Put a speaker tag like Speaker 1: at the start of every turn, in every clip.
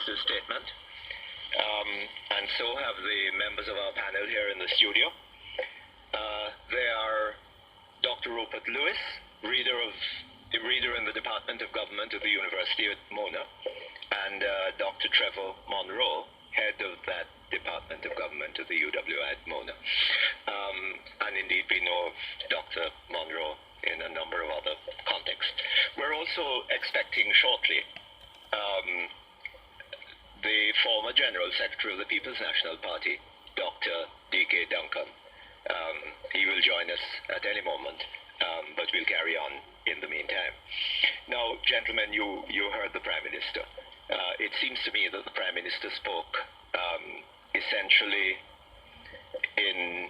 Speaker 1: Minister's statement, and so have the members of our panel here in the studio. They are Dr. Rupert Lewis, reader in the Department of Government of the University of Mona, and Dr. Trevor Monroe, head of that Department of Government of the UW at Mona. And indeed we know of Dr. Monroe in a number of other contexts. We're also expecting shortly the former General Secretary of the People's National Party, Dr. D.K. Duncan. He will join us at any moment, but we'll carry on in the meantime. Now, gentlemen, you heard the Prime Minister. It seems to me that the Prime Minister spoke essentially in,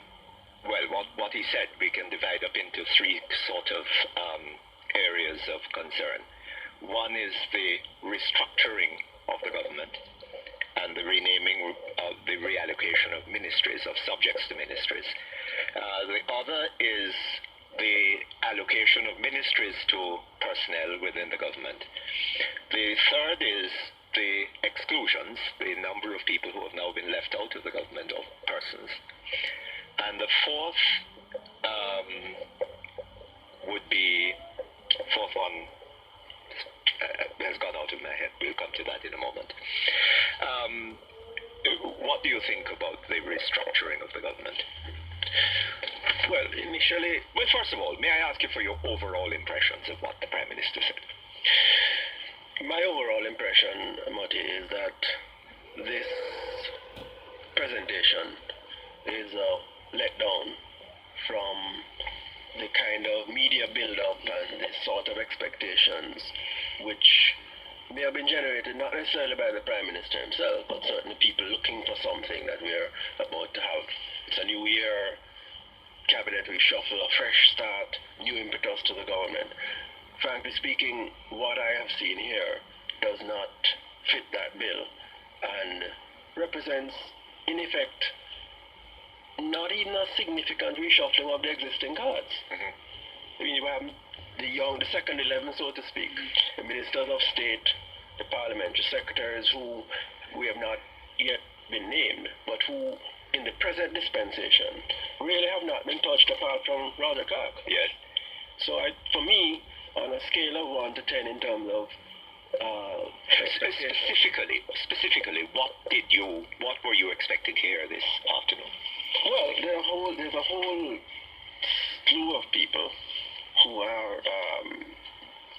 Speaker 1: well, what he said we can divide up into three sort of areas of concern. One is the restructuring of the government and the renaming of the reallocation of ministries, of subjects to ministries. The other is the allocation of ministries to personnel within the government. The third is the exclusions, the number of people who have now been left out of the government, of persons. And the fourth would be, fourth one has gone out of my head. We'll come to that in a moment. What do you think about the restructuring of the government? Well, initially, first of all, may I ask you for your overall impressions of what the Prime Minister said?
Speaker 2: My overall impression, Mutty, is that this presentation is a letdown from the kind of media build-up and the sort of expectations which may have been generated not necessarily by the Prime Minister himself, but certainly people looking for something that we're about to have. It's a new year, cabinet reshuffle, a fresh start, new impetus to the government. Frankly speaking, what I have seen here does not fit that bill and represents, in effect, not even a significant reshuffling of the existing cards.
Speaker 1: Mm-hmm.
Speaker 2: I mean, you have the second 11, so to speak, the ministers of state, the parliamentary secretaries who we have not yet been named, but who in the present dispensation really have not been touched apart from Roger Clark.
Speaker 1: Yes.
Speaker 2: So for me, on a scale of 1 to 10 in terms of
Speaker 1: specifically, what were you expecting here this afternoon?
Speaker 2: Well, there's a whole slew of people who are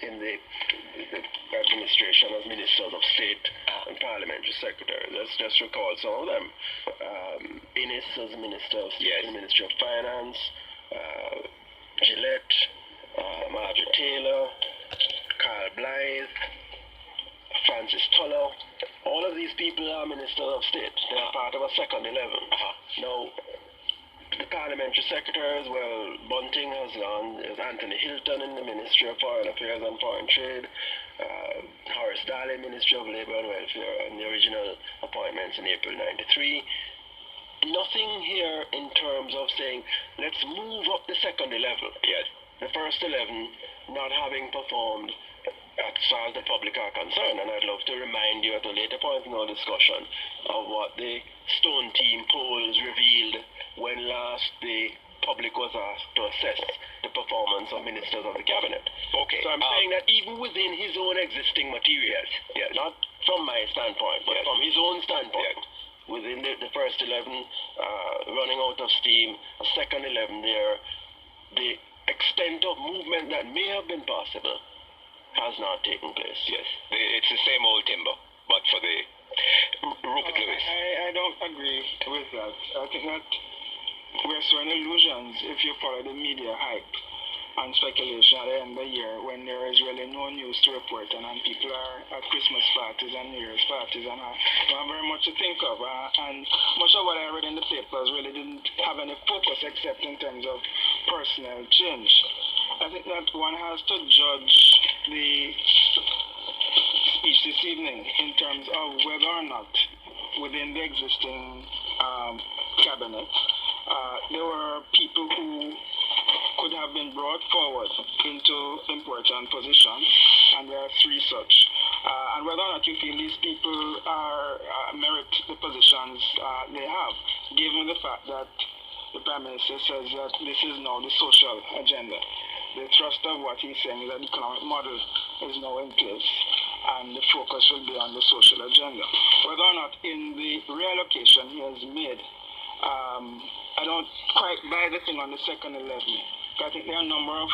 Speaker 2: in the administration as ministers of state and parliamentary secretaries. Let's just recall some of them. Innis as Minister of State,
Speaker 1: yes.
Speaker 2: The Ministry of Finance, Gillette, Margaret Taylor, Carl Blythe, Francis Tuller. All of these people are ministers of state. They are part of a second 11. Now, the parliamentary secretaries, well, Bunting has gone. There's Anthony Hilton in the Ministry of Foreign Affairs and Foreign Trade, Horace Daly, Ministry of Labour and Welfare, and the original appointments in April '93. Nothing here in terms of saying, let's move up the second 11.
Speaker 1: Yes.
Speaker 2: The first 11 not having performed as far as the public are concerned. And I'd love to remind you at a later point in our discussion of what the Stone Team polls revealed when last the public was asked to assess the performance of ministers of the cabinet.
Speaker 1: Okay.
Speaker 2: So I'm saying that even within his own existing materials,
Speaker 1: yes.
Speaker 2: Not from my standpoint, but
Speaker 1: yes.
Speaker 2: from his own standpoint,
Speaker 1: yes.
Speaker 2: Within the first 11 running out of steam, a second 11 there, the extent of movement that may have been possible has not taken place.
Speaker 1: Yes, it's the same old timber, but for the Rupert Lewis.
Speaker 3: I don't agree with that. I think that we're showing illusions if you follow the media hype and speculation at the end of the year when there is really no news to report and people are at Christmas parties and New Year's parties and don't have very much to think of. And much of what I read in the papers really didn't have any focus except in terms of personnel change. I think that one has to judge the speech this evening in terms of whether or not within the existing cabinet there were people who could have been brought forward into important positions, and there are three such. and whether or not you feel these people are merit the positions they have, given the fact that the Prime Minister says that this is now the social agenda. The thrust of what he's saying is that the economic model is now in place and the focus will be on the social agenda. Whether or not in the reallocation he has made, I don't quite buy the thing on the second 11. I think there are a number of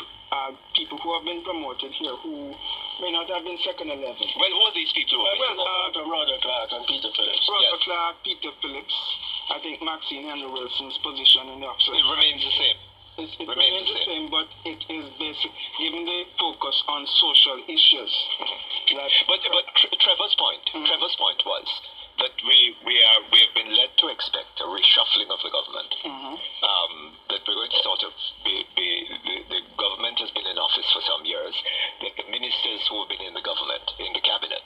Speaker 3: people who have been promoted here who may not have been second 11.
Speaker 1: Well, who are these people?
Speaker 2: Roger Clark and Peter Phillips.
Speaker 3: Roger Clark, Peter Phillips. I think Maxine Henry Wilson's position in the office.
Speaker 1: It remains the same.
Speaker 3: It remains the same, but it is basic, given the focus on social issues.
Speaker 1: But Trevor's point was that we have been led to expect a reshuffling of the government. That we're going to sort of the government has been in office for some years. That the ministers who have been in the government, in the cabinet,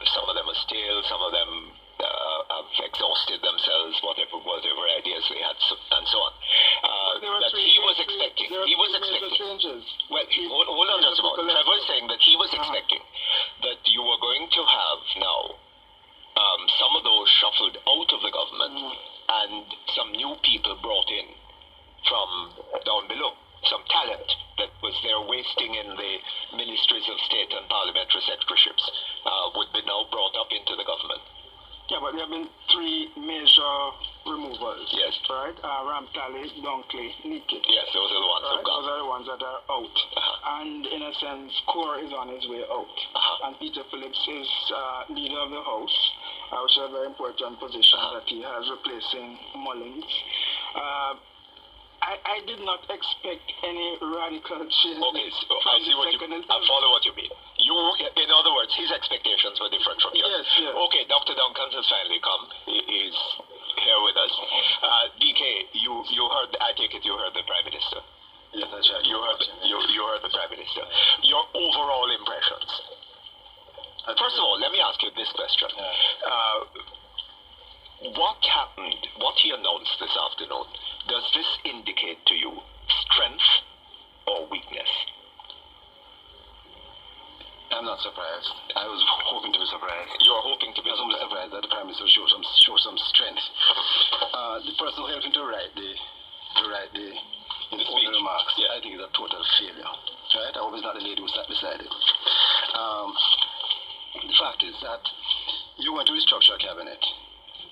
Speaker 1: some of them are stale, some of them have exhausted themselves, whatever ideas they had, and so on. That he was expecting. Well, hold on just a moment. Trevor is saying that he was expecting that you were going to have now some of those shuffled out of the government and some new people brought in from down below. Some talent that was there wasting in the ministries of state and parliamentary secretarships would be now brought up into the government.
Speaker 3: Yeah, but there have been three major removals.
Speaker 1: Yes.
Speaker 3: Right? Ramtali, Dunkley, Nikki.
Speaker 1: Yes, those are the ones who've gone.
Speaker 3: Those are the ones that are out. And in a sense, Core is on his way out. And Peter Phillips is leader of the House, which is a very important position that he has, replacing Mullins. I did not expect any radical change.
Speaker 1: Okay, so I see what I follow what you mean. In other words, his expectations were different from yours.
Speaker 3: Yes.
Speaker 1: Okay, Dr. Duncan has finally come. He's here with us. DK, you heard. I take it you heard the Prime Minister.
Speaker 2: Yes, that's right.
Speaker 1: You heard the Prime Minister. Your overall impressions. First of all, let me ask you this question. What happened? What he announced this afternoon? Does this indicate to you strength or weakness?
Speaker 2: I'm not surprised. I was hoping to be surprised.
Speaker 1: You're hoping to be
Speaker 2: surprised that the Prime Minister show some strength. The person who helped him to write the remarks, I think is a total failure. Right? I hope it's not the lady who sat beside it. The fact is that you want to restructure a cabinet.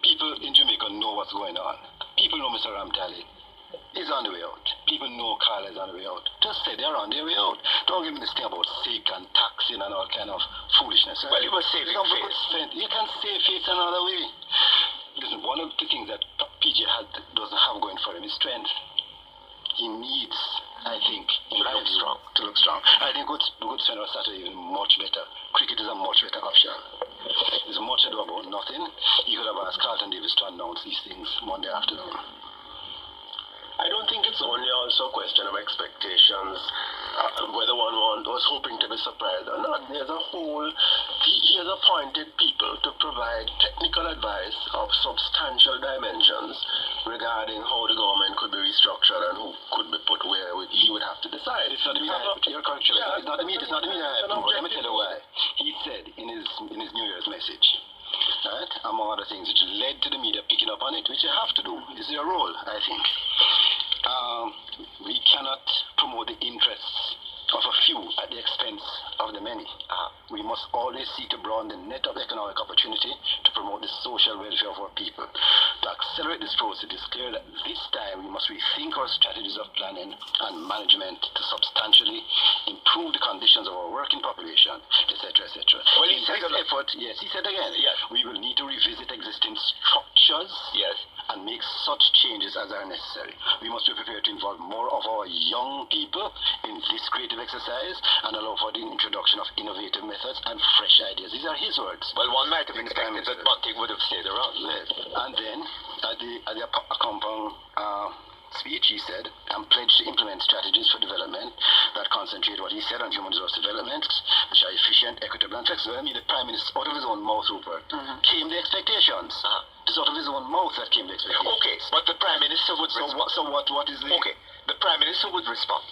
Speaker 2: People in Jamaica know what's going on. People know Mr. Ramtali is on the way out. People know Carla is on the way out. Just say they're on their way out. Don't give me this thing about sick and taxing and all kind of foolishness.
Speaker 1: Well, you were saving face.
Speaker 2: You can save face another way. Listen, one of the things that PJ doesn't have going for him is strength. He needs, I think,
Speaker 1: to look strong.
Speaker 2: I think good strength was Saturday even much better. Cricket is a much better option. There's much ado about nothing. You could have asked Carlton Davis to announce these things Monday afternoon.
Speaker 4: I don't think it's only also a question of expectations, whether one was hoping to be surprised or not. There's a whole, he has appointed people to provide technical advice of substantial dimensions regarding how the government could be restructured and who could be put where he would have to decide.
Speaker 2: It's not the media hype. You're correct. It's not the media hype. Let me tell you why. He said in his New Year's message, right, among other things, which led to the media picking up on it, which you have to do. It's your role, I think. We cannot promote the interests of a few at the expense of the many. We must always seek to broaden the net of economic opportunity to promote the social welfare of our people. To accelerate this process, it is clear that this time we must rethink our strategies of planning and management to substantially improve the conditions of our working population, etc., etc.
Speaker 1: Well,
Speaker 2: in this effort, yes, he said again, we will need to revisit existing structures, and make such changes as are necessary. We must be prepared to involve more of our young people in this creative exercise and allow for the introduction of innovative methods and fresh ideas. These are his words.
Speaker 1: Well, one might have expected that Bunting would have stayed around.
Speaker 2: Yes. And then, at the accompanying speech, he said, I'm pledged to implement strategies for development that concentrate what he said on human resource development, which are efficient, equitable, and flexible. I mean, the Prime Minister, out of his own mouth, Rupert, came the expectations. It's out of his own mouth that came the expectations.
Speaker 1: Okay, but the Prime Minister would respond.
Speaker 2: So what is the...
Speaker 1: Okay, the Prime Minister would respond.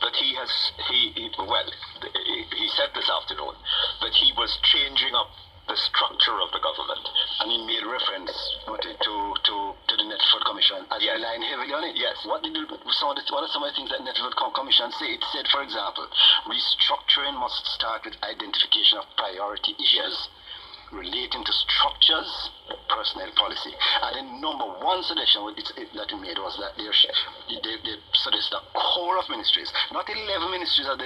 Speaker 1: that he said this afternoon that he was changing up the structure of the government.
Speaker 5: And he made reference to the Netford Commission as he relied heavily on it.
Speaker 1: Yes.
Speaker 5: What are some of the things that Netford Commission say? It said, for example, restructuring must start with identification of priority issues relating to structures, personnel policy. And the number one suggestion that he made was that they suggest a core of ministries, not 11 ministries as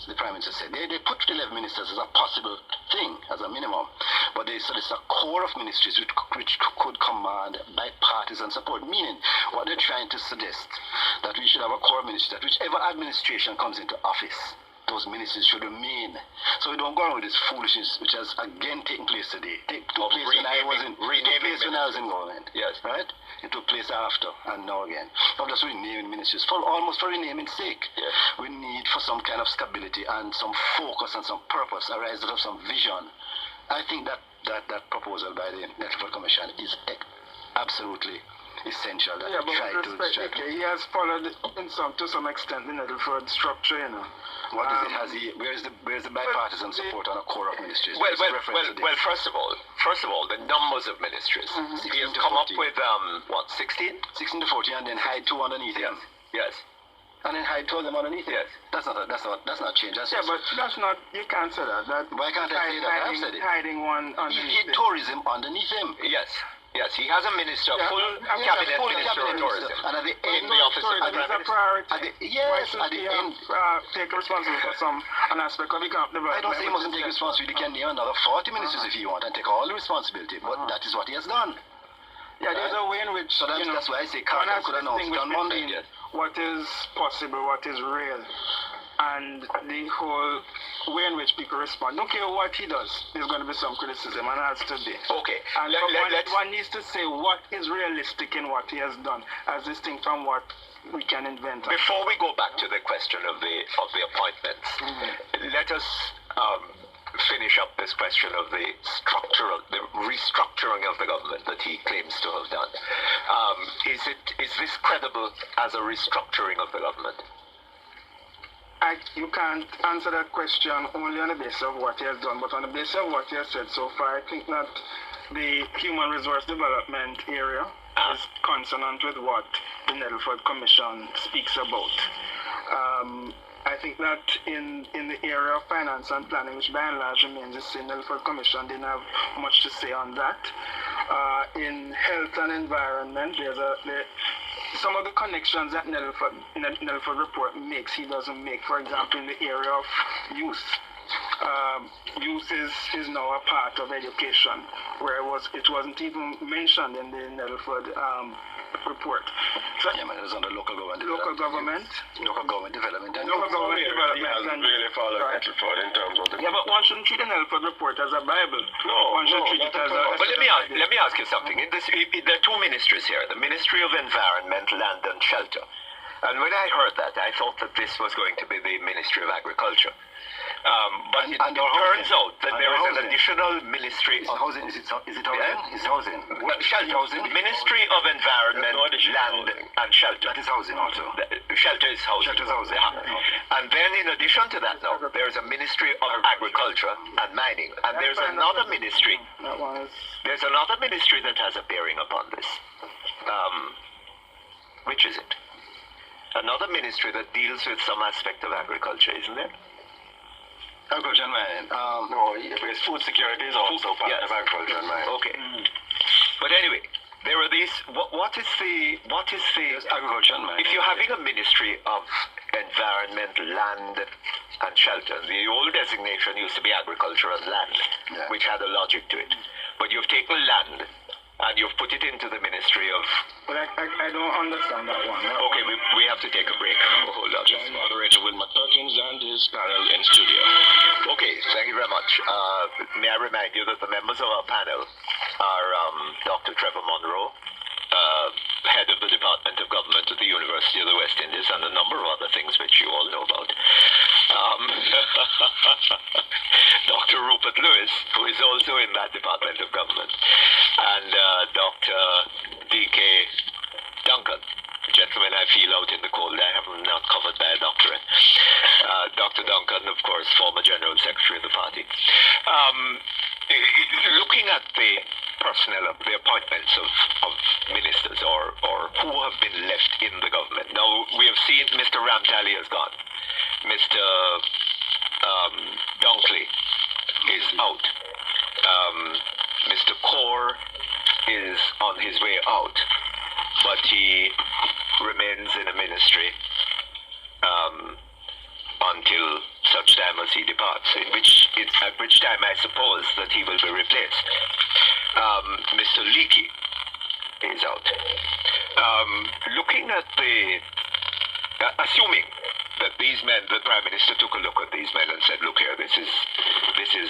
Speaker 5: the Prime Minister said. They put 11 ministers as a possible thing, as a minimum. But they said it's a core of ministries which could command bipartisan support. Meaning, what they're trying to suggest, that we should have a core of ministries, that whichever administration comes into office, those ministries should remain. So we don't go on with this foolishness, which has again taken place today. It took place when I was in government.
Speaker 1: Yes.
Speaker 5: Right? It took place after and now again. I'm just renaming ministries almost for renaming sake.
Speaker 1: Yes.
Speaker 5: We need for some kind of stability and some focus and some purpose arising out of some vision. I think that proposal by the Netford Commission is absolutely essential. That
Speaker 3: he has followed to some extent the Netford structure, you know.
Speaker 5: What is it? Where's the bipartisan support on a core of ministries?
Speaker 1: Well, first of all, the numbers of ministries. He has come up with 16?
Speaker 5: 16 to 40, and then hide 2 underneath it.
Speaker 1: Yes.
Speaker 5: And then hide 2 of them underneath it.
Speaker 1: Yes.
Speaker 5: That's not change. But
Speaker 3: that's not. You can't say that.
Speaker 5: Why can't I say that? I've said it.
Speaker 3: Hiding one underneath.
Speaker 5: He hid tourism underneath him.
Speaker 1: Yes. Yes, he has a minister, full cabinet minister of tourism.
Speaker 5: And at the end,
Speaker 1: the office of the Prime Minister.
Speaker 5: At the end,
Speaker 3: take responsibility for an aspect of economic development.
Speaker 5: I don't say he mustn't take responsibility. He can name another 40 ministers if he wants and take all the responsibility. But that is what he has done.
Speaker 3: Yeah, there's a way in which.
Speaker 5: So that's why I say Carter could announce it on Monday.
Speaker 3: What is possible, what is real, and the whole way in which people respond. Don't care what he does, there's going to be some criticism, and as today.
Speaker 1: Okay.
Speaker 3: And one needs to say what is realistic in what he has done, as distinct from what we can invent.
Speaker 1: Before we go back to the question of the appointments, let us finish up this question of the restructuring of the government that he claims to have done. Is this credible as a restructuring of the government?
Speaker 3: You can't answer that question only on the basis of what he has done, but on the basis of what he has said so far, I think that the human resource development area is consonant with what the Netford Commission speaks about. I think that in the area of finance and planning, which by and large remains the same, Netford Commission didn't have much to say on that. In health and environment, some of the connections that Netford report makes, he doesn't make. For example, in the area of youth. Youth is now a part of education, where it wasn't even mentioned in the Netford report. So,
Speaker 5: it was under local government.
Speaker 3: Local government development. And local government development.
Speaker 2: And really followed Netford in terms of the.
Speaker 3: Yeah, but one shouldn't treat the Netford report as a Bible. One should treat it as a.
Speaker 1: But let me ask you something. There are 2 ministries here: the Ministry of Environment, Land and Shelter. And when I heard that, I thought that this was going to be the Ministry of Agriculture. But it turns out that there is an additional ministry.
Speaker 5: Housing? Is it housing? Is housing?
Speaker 1: Shelter. Housing. Ministry of Environment, Land and Shelter.
Speaker 5: That is housing also.
Speaker 1: Shelter is housing.
Speaker 5: Shelter is housing.
Speaker 1: Okay. And then in addition to that now, there is a Ministry of Agriculture and Mining. And there's another ministry. There's another ministry that has a bearing upon this. Which is it? Another ministry that deals with some aspect of agriculture, isn't there?
Speaker 5: Agriculture and mining.
Speaker 2: No, because food security is also part of agriculture and mining.
Speaker 1: Okay. But anyway, there are these. What is the
Speaker 5: agriculture and mining?
Speaker 1: If you're having a Ministry of Environment, Land and Shelter, the old designation used to be agriculture and land, which had a logic to it. But you've taken land and you've put it into the Ministry of.
Speaker 3: But I don't understand that one.
Speaker 1: Okay, we have to take a break. Hold on.
Speaker 2: Moderator Wilmot Perkins and his panel in studio.
Speaker 1: Okay, thank you very much. May I remind you that the members of our panel are Dr. Trevor Monroe, head of the Department of Government at the University of the West Indies, and a number of other things which you all know about. Dr. Rupert Lewis, who is also in that Department of Government, and Dr. D.K. Duncan, a gentleman I feel out in the Mr. Duncan, of course, former General Secretary of the party. Looking at the personnel of the appointments of ministers or who have been left in the government. Now, we have seen Mr. Ramtali has gone. Mr. Dunkley is out. Mr. Kaur is on his way out, but he remains in a ministry until such time as he departs, at which time I suppose that he will be replaced. Mr. Leakey is out. Looking at assuming that these men, the Prime Minister took a look at these men and said, look here, this is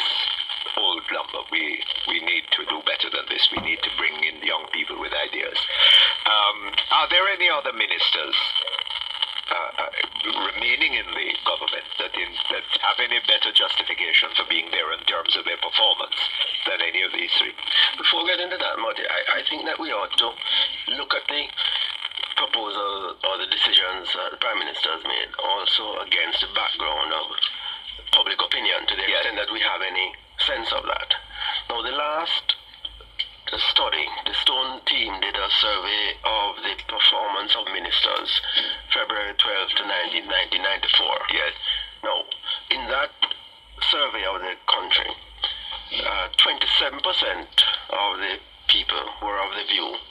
Speaker 1: old lumber. We need to do better than this. We need to bring in young people with ideas. Are there any other ministers remaining in the government that have any better justification for being there in terms of their performance than any of these three?
Speaker 4: Before we get into that, Mutty, I think that we ought to look at the proposal or the decisions the Prime Minister has made also against the background of public opinion, to the extent that we have any sense of that. Now, the last study, the Stone team did a survey of the performance of ministers February 12 to 19, 1994.
Speaker 1: Yes.
Speaker 4: Now, in that survey of the country, 27% of the people were of the view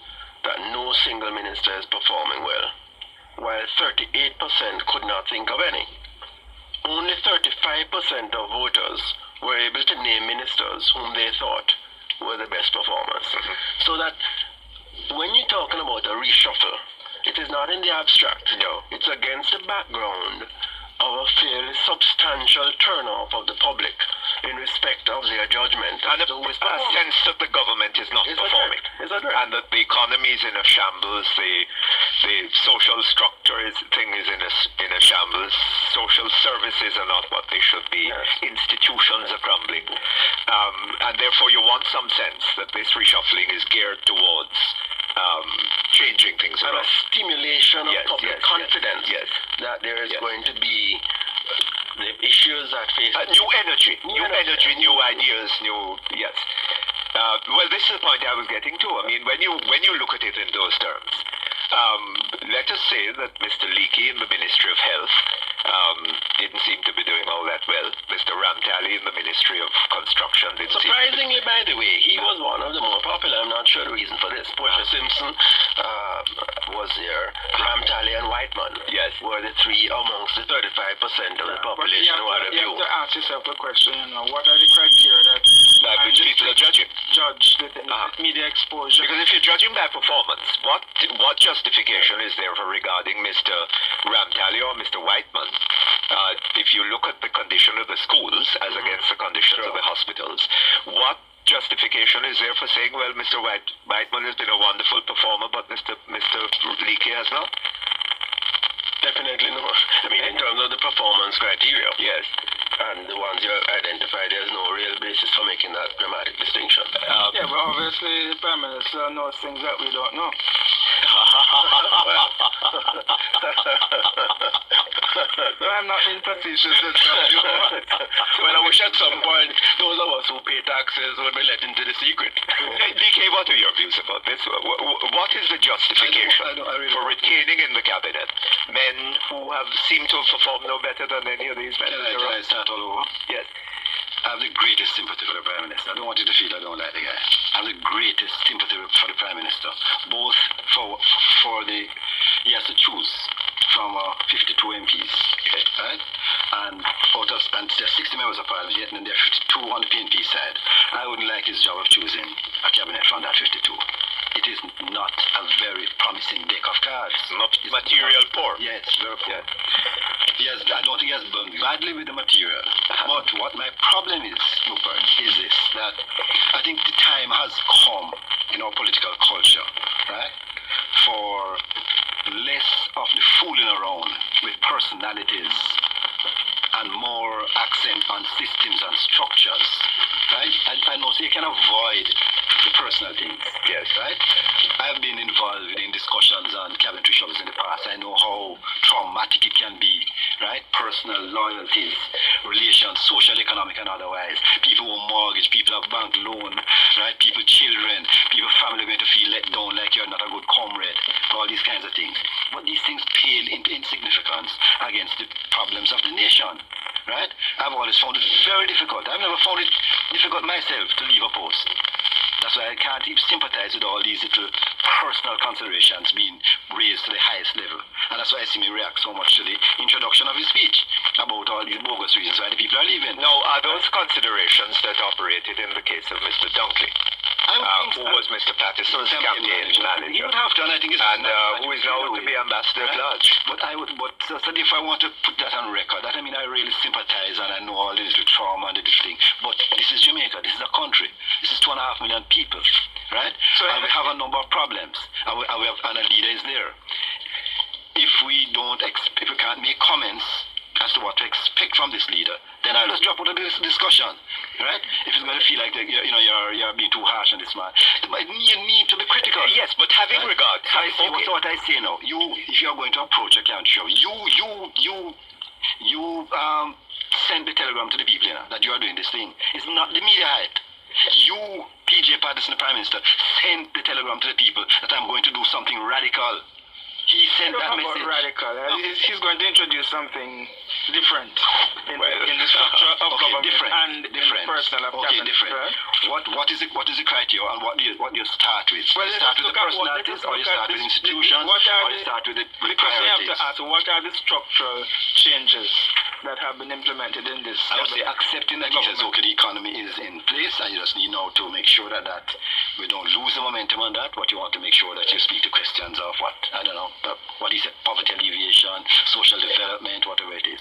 Speaker 4: that no single minister is performing well, while 38% could not think of any. Only 35% of voters were able to name ministers whom they thought were the best performers. So that when you're talking about a reshuffle, it is not in the abstract.
Speaker 1: No.
Speaker 4: It's against the background of a fairly substantial turnoff of the public in respect of their judgment.
Speaker 1: And a sense that the government is not performing.
Speaker 4: Is that right?
Speaker 1: And that the economy is in a shambles, the social structure is in a shambles, social services are not what they should be, institutions are crumbling. And therefore you want some sense that this reshuffling is geared towards changing things
Speaker 4: and
Speaker 1: around.
Speaker 4: a stimulation of public confidence that there is going to be the issues that face
Speaker 1: new energy, new ideas, yes. Well, this is the point I was getting to. I mean, when you look at it in those terms, let us say that Mr. Leakey in the Ministry of Health didn't seem to be doing all that well. Mr. Ramtali in the Ministry of Construction didn't
Speaker 4: surprisingly, by the way, he was one of the more popular. I'm not sure the reason for this. Portia Simpson was there. Ramtali and Whiteman were the three amongst the 35% of the population who had a view.
Speaker 3: You have to ask yourself a question, what are the criteria that
Speaker 1: which people are judging?
Speaker 3: Judge the media exposure.
Speaker 1: Because if you're judging by performance, what justification is there for regarding Mr. Ramtali or Mr. Whiteman? If you look at the condition of the schools as against the conditions of the hospitals, what justification is there for saying, well, Mr. Whiteman has been a wonderful performer, but Mr. Leakey has not?
Speaker 4: Definitely not. I mean, in terms of the performance criteria.
Speaker 1: Yes.
Speaker 4: And the ones you have identified, there's no real basis for making that dramatic distinction.
Speaker 3: Yeah, but obviously the Prime Minister knows things that we don't know. I'm not being facetious.
Speaker 4: Well, I wish at some point those of us who pay taxes would be let into the secret.
Speaker 1: DK, what are your views about this? What is the justification for retaining in the cabinet men who have seemed to have performed no better than any of these men?
Speaker 5: Can I start all over?
Speaker 1: Yes.
Speaker 5: I have the greatest sympathy for the Prime Minister. I don't want you to feel I don't like the guy. I have the greatest sympathy for the Prime Minister. Both for he has to choose from 52 MPs, right? And out of there's 60 members of Parliament, yet there are 52 on the PNP side. I wouldn't like his job of choosing a cabinet from that 52. It is not a very promising deck of cards.
Speaker 1: Not material poor.
Speaker 5: Yes, very poor. Yeah. I don't think he has burned badly with the material. But what my problem is, Rupert, is this, that I think the time has come in our political culture, right, for less of the fooling around with personalities and more accent on systems and structures, right? I know, so you can avoid the personal things.
Speaker 1: Yes.
Speaker 5: Right? I've been involved in discussions on cabinet reshuffles in the past. I know how traumatic it can be, right? personal loyalties, relations, social, economic, and otherwise. People who mortgage, people have bank loan, right? People, children, people, family going to feel let down like you're not a good comrade, all these kinds of things. But these things pale into insignificance against the problems of the nation, right? I've always found it very difficult. I've never found it difficult myself to leave a post. That's why I can't even sympathize with all these little personal considerations being raised to the highest level. And that's why I see me react so much to the introduction of his speech about all these bogus reasons why the people are leaving.
Speaker 1: Now, are those considerations that operated in the case of Mr. Duncan? Who was Mr. Patterson's campaign manager?
Speaker 5: He would have to, and I think it's
Speaker 1: who is now to be ambassador at large.
Speaker 5: But if I want to put that on record, that I mean I really sympathize and I know all the little trauma and the little thing. But this is Jamaica, this is a country. This is 2.5 million people, right? So and we have a number of problems, and a leader is there. If we can't make comments as to what to expect from this leader, then I'll just drop out of this discussion, right? If it's going to feel like you're being too harsh on this man, you need to be critical.
Speaker 1: Yes, but having regard.
Speaker 5: What I say now, if you're going to approach a country, you send the telegram to the people that you are doing this thing. It's not the media hype. You, PJ Patterson, the Prime Minister, send the telegram to the people that I'm going to do something radical. He sent that message.
Speaker 3: Radical. He's going to introduce something different in the structure of government and different. In personal cabinet.
Speaker 5: Different. What is the criteria and what do you start with?
Speaker 3: Well,
Speaker 5: you start with the personalities, or you start with institutions, or you start with the priorities?
Speaker 3: Because you have to ask, what are the structural changes that have been implemented in this?
Speaker 5: I would say accepting that the economy is in place, and you just need now to make sure that we don't lose the momentum on that. What you want to make sure that you speak to questions of what he said, poverty alleviation, social development, whatever it is.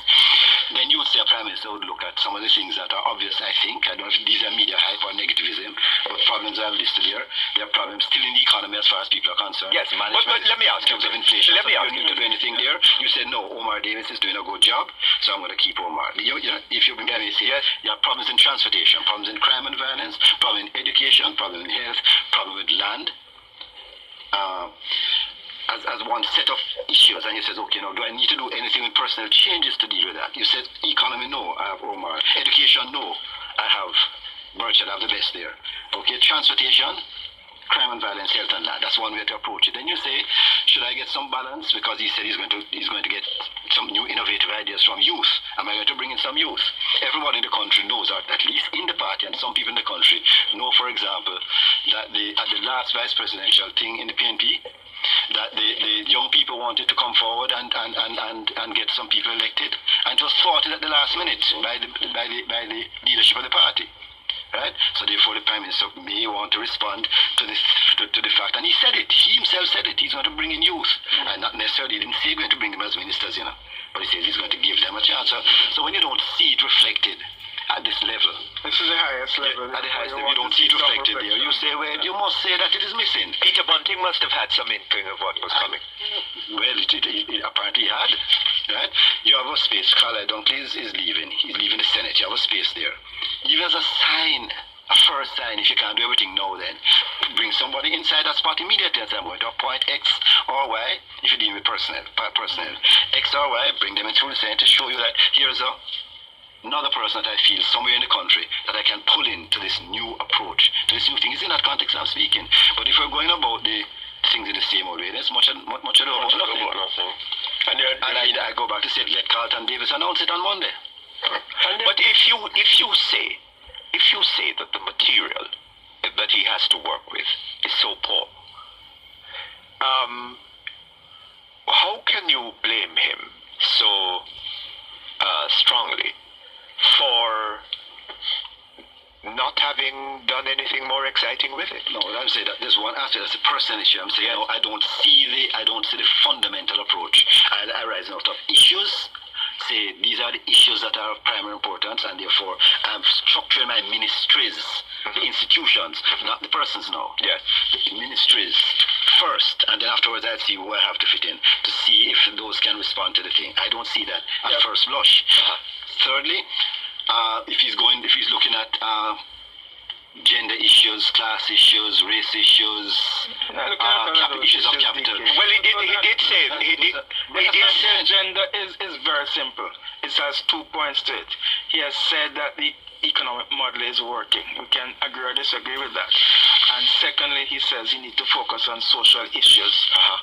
Speaker 5: Then you would say a Prime Minister would look at some of the things that are obvious, I think. I don't know if these are media hype or negativism, but problems I've listed here. There are problems still in the economy as far as people are concerned.
Speaker 1: Yes, but let me ask you.
Speaker 5: In terms of inflation,
Speaker 1: let me ask
Speaker 5: you. Do anything there? You said, no, Omar Davis is doing a good job, so I'm going to keep Omar. If you bring me say, yes, you have problems in transportation, problems in crime and violence, problem in education, problem in health, problem with land. As one set of issues, and you said, okay, now do I need to do anything with personal changes to deal with that? You said economy, no, I have Omar. Education, no, I have Burchard, I have the best there. Okay, transportation, crime and violence, health and land. That's one way to approach it. Then you say, should I get some balance? Because he said he's going to get some new innovative ideas from youth. Am I going to bring in some youth? Everybody in the country knows, or at least in the party, and some people in the country know, for example, that at the last vice presidential thing in the PNP, that the young people wanted to come forward and get some people elected, and it was thwarted at the last minute by the leadership of the party. Right? So therefore the Prime Minister may want to respond to the fact, and he said it, he himself said it, he's going to bring in youth, and not necessarily, he didn't say he's going to bring them as ministers, but he says he's going to give them a chance. So when you don't see it reflected at this level,
Speaker 3: this is the highest level.
Speaker 5: At the highest level, you don't see it reflected there. You say, well, you must say that it is missing.
Speaker 1: Peter Bunting must have had some inkling of what was coming.
Speaker 5: Well, it apparently had. Right? You have a space. Carl Duncan is leaving. He's leaving the Senate. You have a space there. Even as a sign, a first sign, if you can't do everything now, then bring somebody inside that spot immediately and say, I'm going to appoint X or Y, if you deal with personnel. X or Y, bring them into the Senate to show you that here's another person that I feel somewhere in the country that I can pull into this new approach, to this new thing. It's in that context I'm speaking. But if we're going about the things in the same old way, there's much ado about nothing. And I go back to say, let Carlton Davis announce it on Monday.
Speaker 1: But if you say that the material that he has to work with is so poor, how can you blame him so strongly for not having done anything more exciting with it?
Speaker 5: No, I'm saying that there's one aspect, that's a personal issue. I'm saying, no, I don't see the fundamental approach. I rise out of issues. Say these are the issues that are of primary importance, and therefore I'm structuring my ministries, the institutions, not the persons now.
Speaker 1: Yes.
Speaker 5: The ministries first, and then afterwards I'll see who I have to fit in to see if those can respond to the thing. I don't see that at first blush. Thirdly, if he's looking at gender issues, class issues, race issues, issues of capital.
Speaker 1: Well, he did say
Speaker 3: gender is very simple. it has 2 points to it. He has said that the economic model is working. We can agree or disagree with that. And secondly, he says he needs to focus on social issues.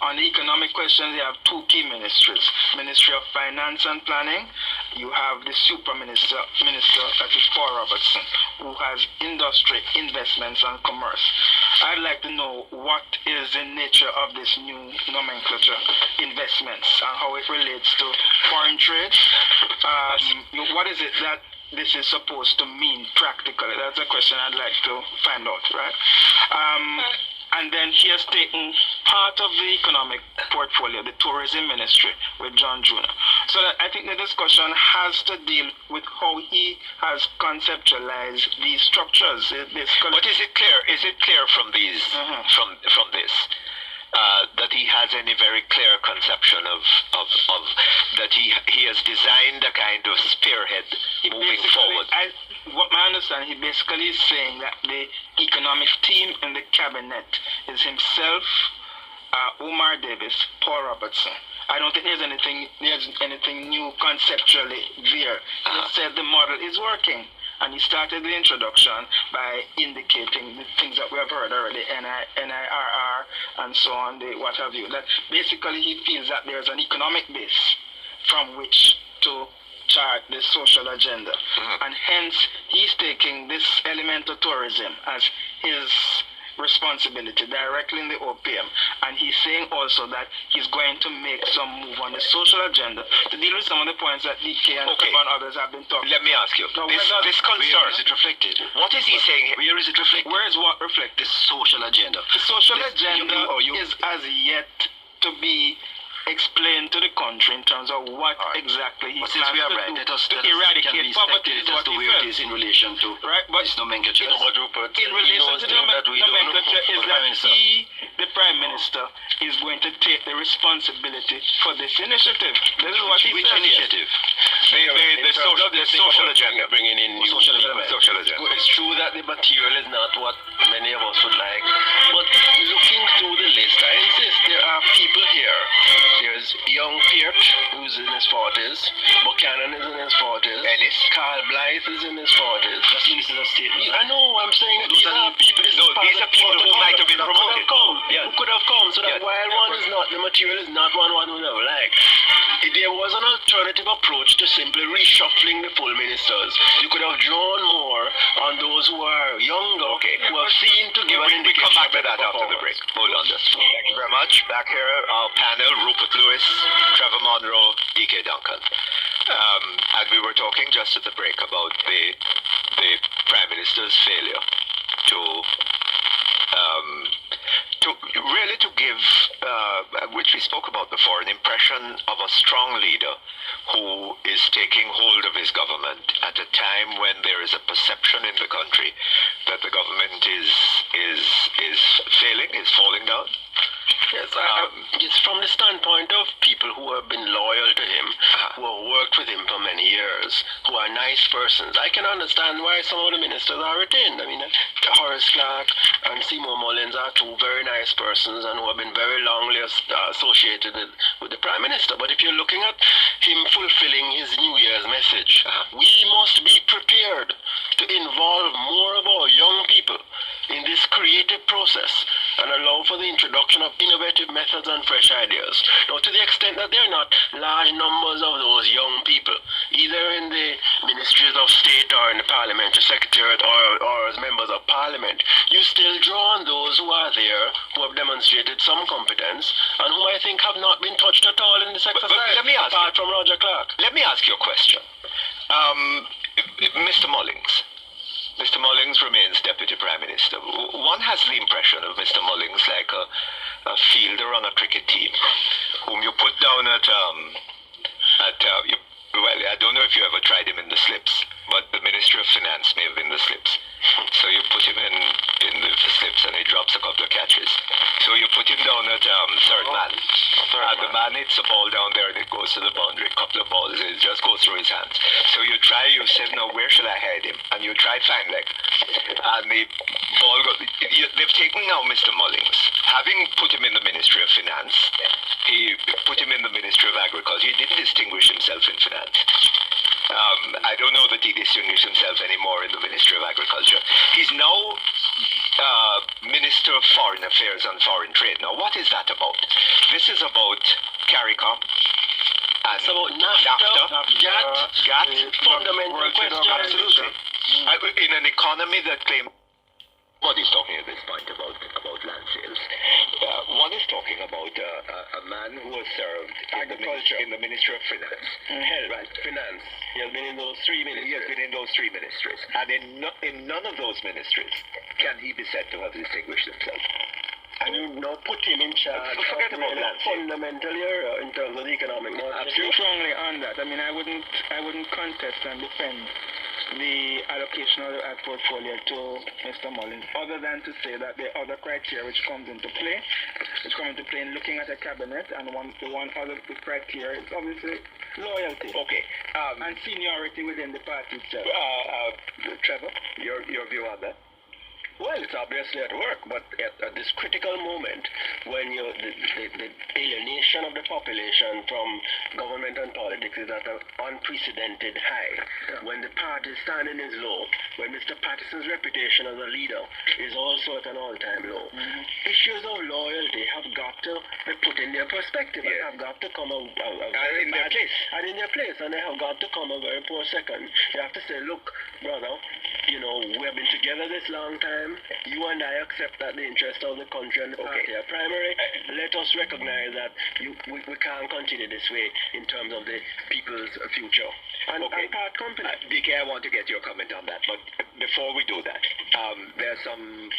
Speaker 3: On the economic questions, you have two key ministries. Ministry of Finance and Planning. You have the super minister, that is Paul Robertson, who has industry, investments and commerce. I'd like to know what is the nature of this new nomenclature, investments, and how it relates to foreign trade. What is it that this is supposed to mean practically? That's a question I'd like to find out, right? And then he has taken part of the economic portfolio, the tourism ministry, with John Jr. So that I think the discussion has to deal with how he has conceptualized these structures.
Speaker 1: But is it clear? Is it clear from these, from this, that he has any very clear conception of that he has designed a kind of spearhead moving forward?
Speaker 3: What my understanding, he basically is saying that the economic team in the cabinet is himself, Omar Davis, Paul Robertson. I don't think there's anything new conceptually there. He said the model is working. And he started the introduction by indicating the things that we have heard already, NIRR and so on, what have you. That basically he feels that there's an economic base from which to chart the social agenda. And hence he's taking this element of tourism as his responsibility directly in the OPM, and he's saying also that he's going to make some move on the social agenda to deal with some of the points that DK and Trevor and others have been talking.
Speaker 1: Let me ask you, this concern,
Speaker 5: where is it reflected?
Speaker 1: What is he saying?
Speaker 5: Where is it reflected?
Speaker 3: Where is what reflected?
Speaker 5: The social agenda.
Speaker 3: The social agenda is as yet to be explain to the country in terms of what exactly he plans to eradicate poverty is what he
Speaker 5: where it is in relation to this nomenclature.
Speaker 3: In relation to the nomenclature is that he, the Prime Minister, is going to take the responsibility for this initiative. This is what he
Speaker 5: Which
Speaker 3: says.
Speaker 5: initiative?
Speaker 1: The social agenda.
Speaker 4: Bringing in new
Speaker 5: social development.
Speaker 1: Social agenda.
Speaker 4: It's true that the material is not what many of us would like, but looking through the list, I insist there are people here. There's young Peart, who's in his 40s. Buchanan is in his 40s.
Speaker 1: Ellis.
Speaker 4: Carl Blythe is in his 40s.
Speaker 5: That's ministers of state.
Speaker 4: I know, I'm saying that these are people.
Speaker 1: These are people who might have been promoted.
Speaker 4: Who could have come. So that while one is not, the material is not one would have liked. There was an alternative approach to simply reshuffling the full ministers. You could have drawn more on those who are younger, who have seen to give an indication.
Speaker 1: We come back to that after the break. Hold on just. Thank you very much. Back here, our panel, Rupert Lewis, Trevor Monroe, DK Duncan. And we were talking just at the break about the Prime Minister's failure to really to give, which we spoke about before, an impression of a strong leader who is taking hold of his government at a time when there is a perception in the country that the government is failing, is falling down.
Speaker 4: Yes, it's from the standpoint of people who have been loyal to him, who have worked with him for many years, who are nice persons. I can understand why some of the ministers are retained. I mean, Horace Clark and Seymour Mullins are two very nice persons and who have been very longly associated with the Prime Minister. But if you're looking at him fulfilling his New Year's message, we must be prepared to involve more of our young people in this creative process and allow for the introduction of innovative methods and fresh ideas. Now, to the extent that there are not large numbers of those young people, either in the ministries of state or in the parliamentary secretariat or as members of parliament, you still draw on those who are there, who have demonstrated some competence, and whom I think have not been touched at all in this exercise, apart from Roger Clark.
Speaker 1: Let me ask you a question. Mr. Mullings. Mr. Mullings remains Deputy Prime Minister. One has the impression of Mr. Mullings like a fielder on a cricket team, whom you put down well, I don't know if you ever tried him in the slips, but the Ministry of Finance may have been the slips. So you put him in the slips and he drops a couple of catches. So you put him down at third man. The man hits the ball down there and it goes to the boundary. A couple of balls, it just goes through his hands. So you said, now where should I hide him? And you try find leg. And the ball goes, they've taken now Mr. Mullings. Having put him in the Ministry of Finance, he put him in the Ministry of Agriculture. He didn't distinguish himself in finance. I don't know that he distinguished himself anymore in the Ministry of Agriculture. He's now Minister of Foreign Affairs and Foreign Trade. Now, what is that about? This is about CARICOM. And
Speaker 2: it's about NAFTA, GATT, fundamental question.
Speaker 1: Absolutely. In an economy that claims... What he's talking at this point about land sales. One is talking about a man who has served in the Ministry of Finance.
Speaker 2: Right, Finance. He has been in those three ministries.
Speaker 1: And in none of those ministries can he be said to have distinguished himself.
Speaker 2: And you now put him in charge
Speaker 1: Forget about land sales.
Speaker 2: fundamental area in terms of the economic model.
Speaker 3: Absolutely. Strongly on that. I mean, I wouldn't contest and defend the allocation of the ag portfolio to Mr. Mullins, other than to say that the other criteria which comes into play in looking at a cabinet, and the one other criteria is obviously loyalty.
Speaker 1: Okay.
Speaker 3: And seniority within the party itself.
Speaker 1: Trevor, your view on that?
Speaker 2: Well, it's obviously at work, but at this critical moment, when the alienation of the population from government and politics is at an unprecedented high, when the party standing is low, when Mr. Patterson's reputation as a leader is also at an all-time low, issues of loyalty have got to be put in their perspective and have got to come in their place, and they have got to come a very poor second. You have to say, look, brother, we have been together this long time. You and I accept that the interest of the country and the party are primary. Let us recognize that we can't continue this way in terms of the people's future. And part company.
Speaker 1: DK, I want to get your comment on that, but before we do that, there are some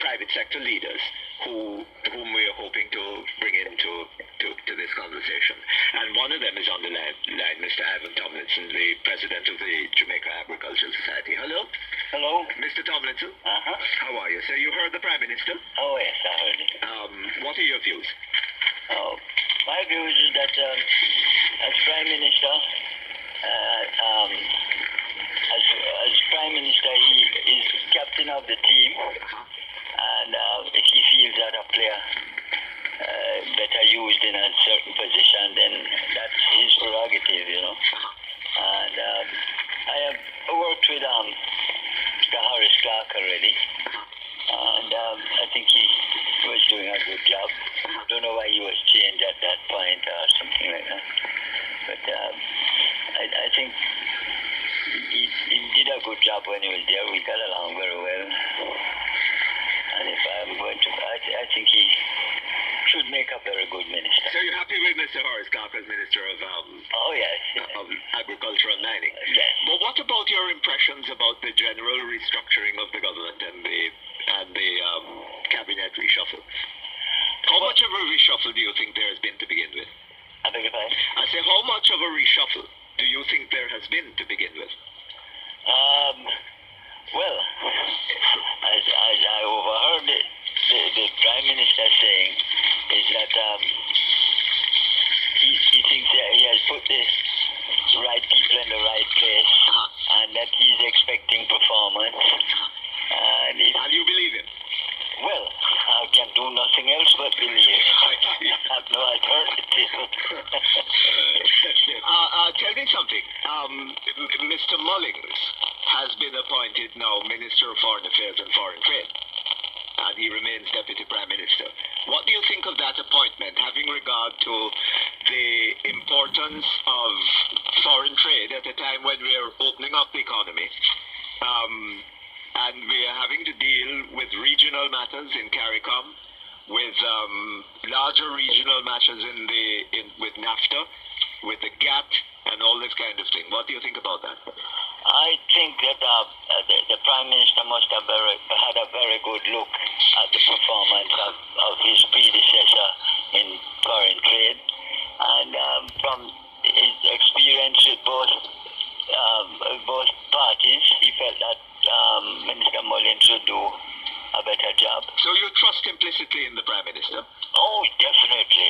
Speaker 1: private sector leaders whom we are hoping to bring into this conversation. And one of them is on the line, Mr. Ivan Tomlinson, the president of the Jamaica Agricultural Society. Hello.
Speaker 6: Hello.
Speaker 1: Mr. Tomlinson.
Speaker 6: Uh-huh.
Speaker 1: How are you? So you heard the Prime Minister?
Speaker 6: Oh, yes, I heard it.
Speaker 1: What are your views?
Speaker 6: Oh, my views is that as Prime Minister, as Prime Minister, he is captain of the team, and if he feels that a player better used in a certain position, then that's his prerogative, And I have worked with Mr. Horace Clark already, and I think he was doing a good job. I don't know why he was changed at that point or something like that, but I think he did a good job when he was there. We got along very well, and if I'm going to, I think he should make a very good minister.
Speaker 1: So you're happy with Mr. Horace Clark as Minister of of Agriculture and Mining?
Speaker 6: Yes.
Speaker 1: But what about your impressions about the general restructuring of the government and the cabinet reshuffle? How much of a reshuffle do you think there has been to begin with?
Speaker 6: I beg your pardon?
Speaker 1: I say, how much of a reshuffle do you think there has been to begin with?
Speaker 6: Well, as I overheard the Prime Minister saying, is that he thinks that he has put the right people in the right place, and that he's expecting performance. And
Speaker 1: you believe him?
Speaker 6: Well, I can do nothing else but believe. I have no alternative.
Speaker 1: Tell me something. Mr. Mullins has been appointed now Minister of Foreign Affairs and Foreign Trade, and he remains Deputy Prime Minister. What do you think of that appointment, having regard to the importance of foreign trade at a time when we are opening up the economy, and we are having to deal with regional matters in CARICOM, with larger regional matters with NAFTA, with the GATT, and all this kind of thing? What do you think about that?
Speaker 6: I think that the Prime Minister must have had a very good look at the performance of his predecessor in foreign trade, and from his experience with both parties, he felt that Minister Mullins would do a better job.
Speaker 1: So you trust implicitly in the Prime Minister?
Speaker 6: Oh, definitely.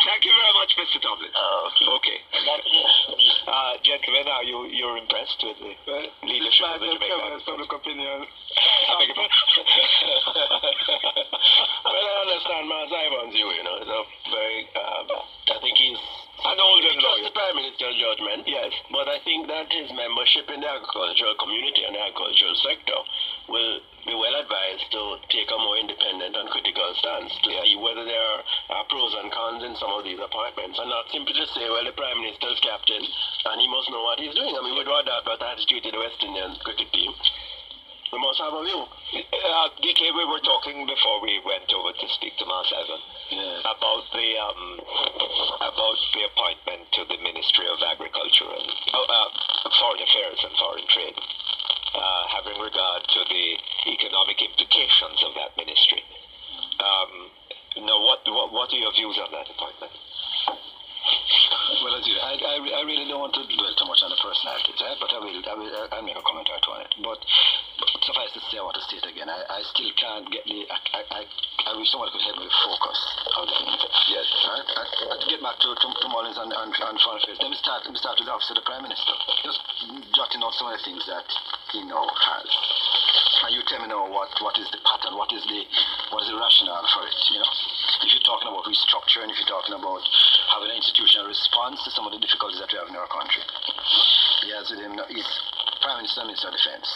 Speaker 1: Thank you very much, Mr. Tomlin. Okay.
Speaker 6: And that's it.
Speaker 1: Gentlemen, are you're impressed with the leadership of the Jamaican
Speaker 2: public opinion?
Speaker 1: I beg your pardon?
Speaker 2: Well, I understand Mas Ivan's view, It's a very, I think he's
Speaker 1: An older
Speaker 4: It's
Speaker 1: lawyer.
Speaker 4: the Prime Minister's judgment, yes, but I think that his membership in the agricultural community and the agricultural sector will be well advised to take a more independent and critical stance to see whether there are pros and cons in some of these appointments, and not simply to say, well, the Prime Minister's captain and he must know what he's doing. I mean, we draw that attitude to the West Indian cricket team. We must have a view.
Speaker 1: DK, we were talking before we went over to speak to Marcel about the appointment to the Ministry of Agriculture and Foreign Affairs and Foreign Trade, having regard to the economic implications of that ministry. Now, what are your views on that appointment?
Speaker 5: Well, as you, I really don't want to dwell too much on the personalities, right? But I'll make a comment or two on it. But suffice to say, I want to state again, I still can't get the, I wish someone could help me focus on the things.
Speaker 1: Yes.
Speaker 5: Right? To get back to Mullins and Foreign Affairs, let me start with the Office of the Prime Minister. Just jotting out some of the things that he now has. And you tell me now what is the pattern, what is the rationale for it, you know? If you're talking about restructuring, if you're talking about having an institutional response to some of the difficulties that we have in our country. He has with him, he's Prime Minister and Minister of Defense.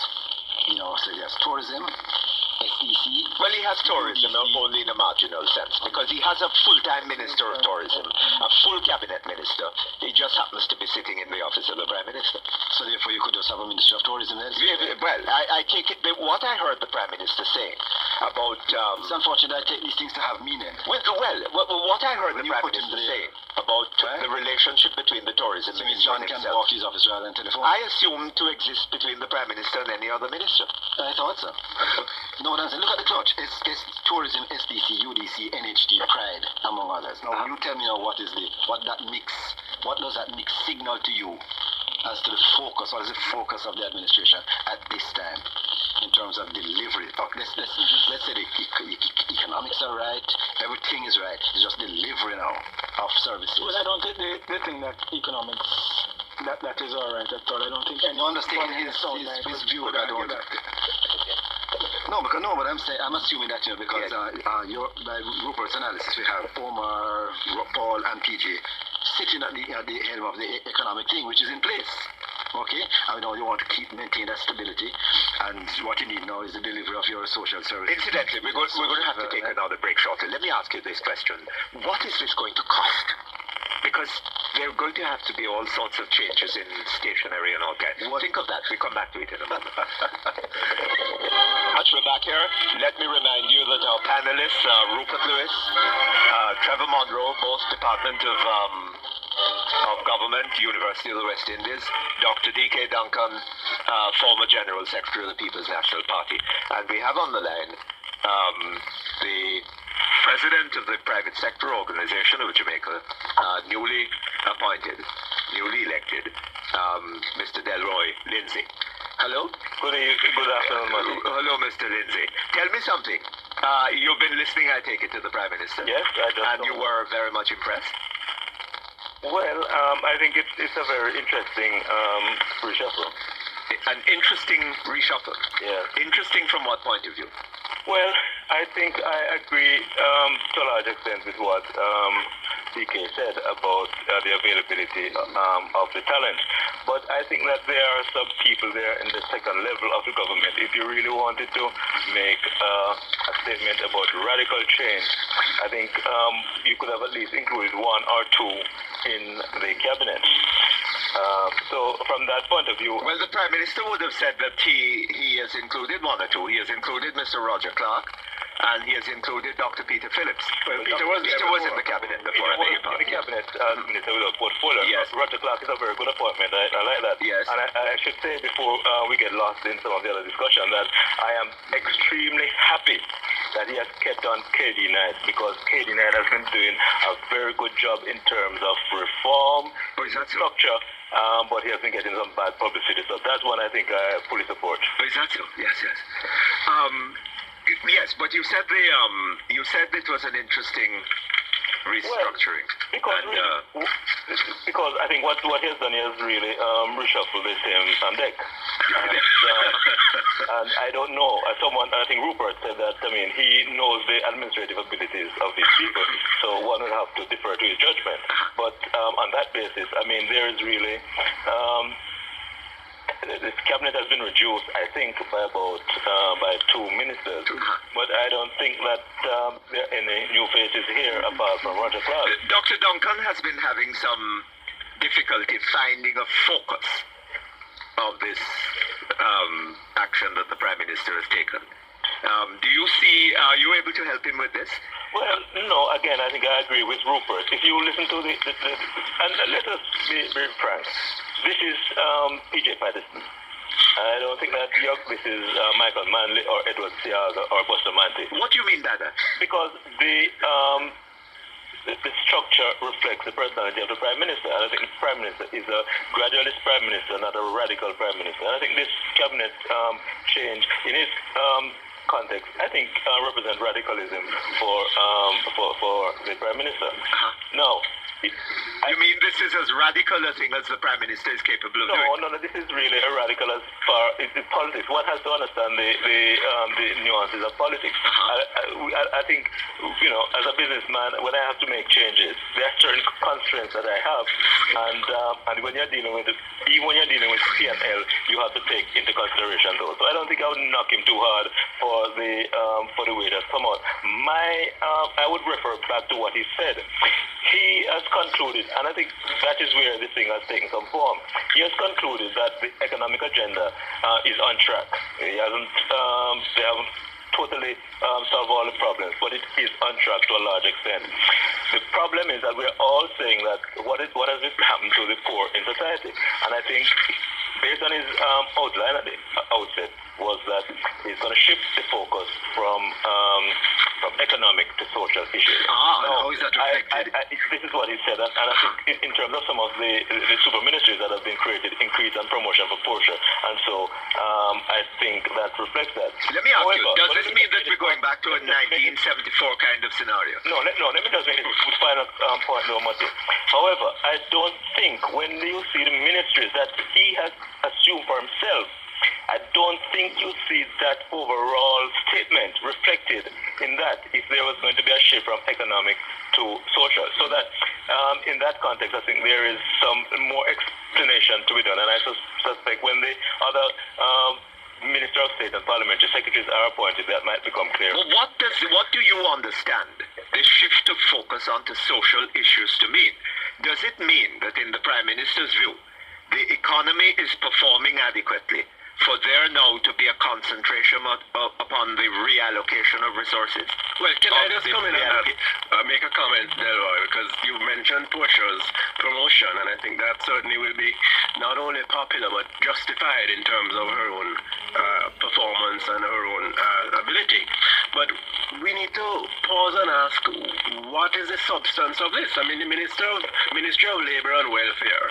Speaker 5: You know, so he has tourism, SEC.
Speaker 1: Well, he has tourism only in a marginal sense, because he has a full-time Minister of Tourism, a full cabinet minister. He just happens to be sitting in the office of the Prime Minister.
Speaker 5: So therefore you could just have a Minister of Tourism then?
Speaker 1: Well, I take it, what I heard the Prime Minister saying about...
Speaker 5: it's unfortunate I take these things to have meaning.
Speaker 1: Well, what I heard the Prime Minister saying about the relationship between the tourism
Speaker 5: so
Speaker 1: minister
Speaker 5: John
Speaker 1: and
Speaker 5: can
Speaker 1: himself,
Speaker 5: walk his office rather than telephone?
Speaker 1: I assume to exist between the Prime Minister and any other minister.
Speaker 5: I thought so. No, look at the clutch. It's tourism, SDC, UDC, NHD, Pride, among others. Now, you tell me now what does that mix signal to you as to the focus, what is the focus of the administration at this time in terms of delivery? Let's say the economics are right, everything is right, it's just delivery now of services.
Speaker 3: Well, I don't think they think that economics, that is all right at all. I don't think any...
Speaker 5: No, understanding his view, I don't... No, but I'm assuming that, you know, because by Rupert's analysis, we have Omar, Paul, and PJ sitting at the helm of the economic thing, which is in place. Okay? I know you want to maintain that stability, and what you need now is the delivery of your social services.
Speaker 1: Incidentally, we're going to have to take another break shortly. Let me ask you this question. What is this going to cost? Because there are going to have to be all sorts of changes in stationery and all kinds. Think of that. We'll come back to it in a moment. As we're back here, let me remind you that our panelists are Rupert Lewis, Trevor Monroe, both Department of Government, University of the West Indies, Dr. D.K. Duncan, former General Secretary of the People's National Party. And we have on the line the President of the Private Sector Organization of Jamaica, newly elected, Mr. Delroy Lindsay. Hello?
Speaker 7: Good afternoon, Mutty.
Speaker 1: Hello, Mr. Lindsay. Tell me something. You've been listening, I take it, to the Prime Minister.
Speaker 7: Yes, I just
Speaker 1: And you were very much impressed?
Speaker 7: Well, I think it's a very interesting reshuffle.
Speaker 1: An interesting reshuffle?
Speaker 7: Yeah.
Speaker 1: Interesting from what point of view?
Speaker 7: Well, I think I agree to a large extent with what DK said about the availability of the talent. But I think that there are some people there in the second level of the government. If you really wanted to make a statement about radical change, I think you could have at least included one or two in the cabinet. So from that point of view...
Speaker 1: Well, the Prime Minister would have said that he has included one or two. He has included Mr. Roger Clark, and he has included Dr. Peter Phillips.
Speaker 7: Well,
Speaker 1: Peter was in the cabinet before.
Speaker 7: In the cabinet, Minister with a portfolio.
Speaker 1: Yes.
Speaker 7: Roger Clark is a very good appointment. I like that.
Speaker 1: Yes.
Speaker 7: And I should say before we get lost in some of the other discussion that I am extremely happy that he has kept on KD Knight, because KD Knight has been doing a very good job in terms of reform, structure, but he has been getting some bad publicity. So that's one I think I fully support.
Speaker 1: Oh, is that so? Yes. Yes, but you said it was an interesting restructuring.
Speaker 7: Because I think what he has done is really reshuffle the same deck. And I don't know. I think Rupert said that, he knows the administrative abilities of these people, so one would have to defer to his judgment. But on that basis, there is really... this cabinet has been reduced, I think, by by 2 ministers. But I don't think that there are any new faces here apart from Roger Clark.
Speaker 8: Dr. Duncan has been having some difficulty finding a focus of this action that the Prime Minister has taken. Do you see, are you able to help him with this?
Speaker 7: Well, no, again, I think I agree with Rupert. If you listen to and let us be frank, this is P.J. Patterson. I don't think that this is Michael Manley or Edward Siaga or Bustamante.
Speaker 8: What do you mean by that?
Speaker 7: Because the structure reflects the personality of the Prime Minister. And I think the Prime Minister is a gradualist Prime Minister, not a radical Prime Minister. And I think this cabinet change in its context, I think, represents radicalism for the Prime Minister. Now,
Speaker 8: you mean this is as radical a thing as the Prime Minister is capable of doing?
Speaker 7: No, this is really a radical as far as politics. One has to understand the nuances of politics. I think, as a businessman, when I have to make changes, there are certain constraints that I have, and when you're dealing with P&L, you have to take into consideration those. So I don't think I would knock him too hard for the way that's come out. I would refer back to what he said. He has concluded, and I think that is where this thing has taken some form. He has concluded that the economic agenda is on track. They haven't totally solved all the problems, but it is on track to a large extent. The problem is that we're all saying that what has happened to the poor in society? And I think, based on his outline at the outset, was that he's going to shift the focus from economic to social issues.
Speaker 8: How is that reflected?
Speaker 7: This is what he said, and I think in terms of some of the super ministries that have been created, increase and promotion for Porsche, and so I think that reflects that.
Speaker 8: Let me ask you, does this mean that we're going back to a 1974 kind of scenario?
Speaker 7: No, let me just make this final point, Mutty. However, I don't think when you see the ministries that he has assumed for himself, I don't think you see that overall statement reflected in that if there was going to be a shift from economic to social. So that in that context, I think there is some more explanation to be done. And I suspect when the other Minister of State and Parliamentary Secretaries are appointed, that might become clear.
Speaker 8: Well, what do you understand the shift of focus onto social issues to mean? Does it mean that in the Prime Minister's view, the economy is performing adequately for there now to be a concentration upon the reallocation of resources?
Speaker 2: Well, can I just come in and make a comment, Delroy, because you mentioned Portia's promotion, and I think that certainly will be not only popular but justified in terms of her own performance and her own ability. But we need to pause and ask, what is the substance of this? I mean, the Ministry of Labour and Welfare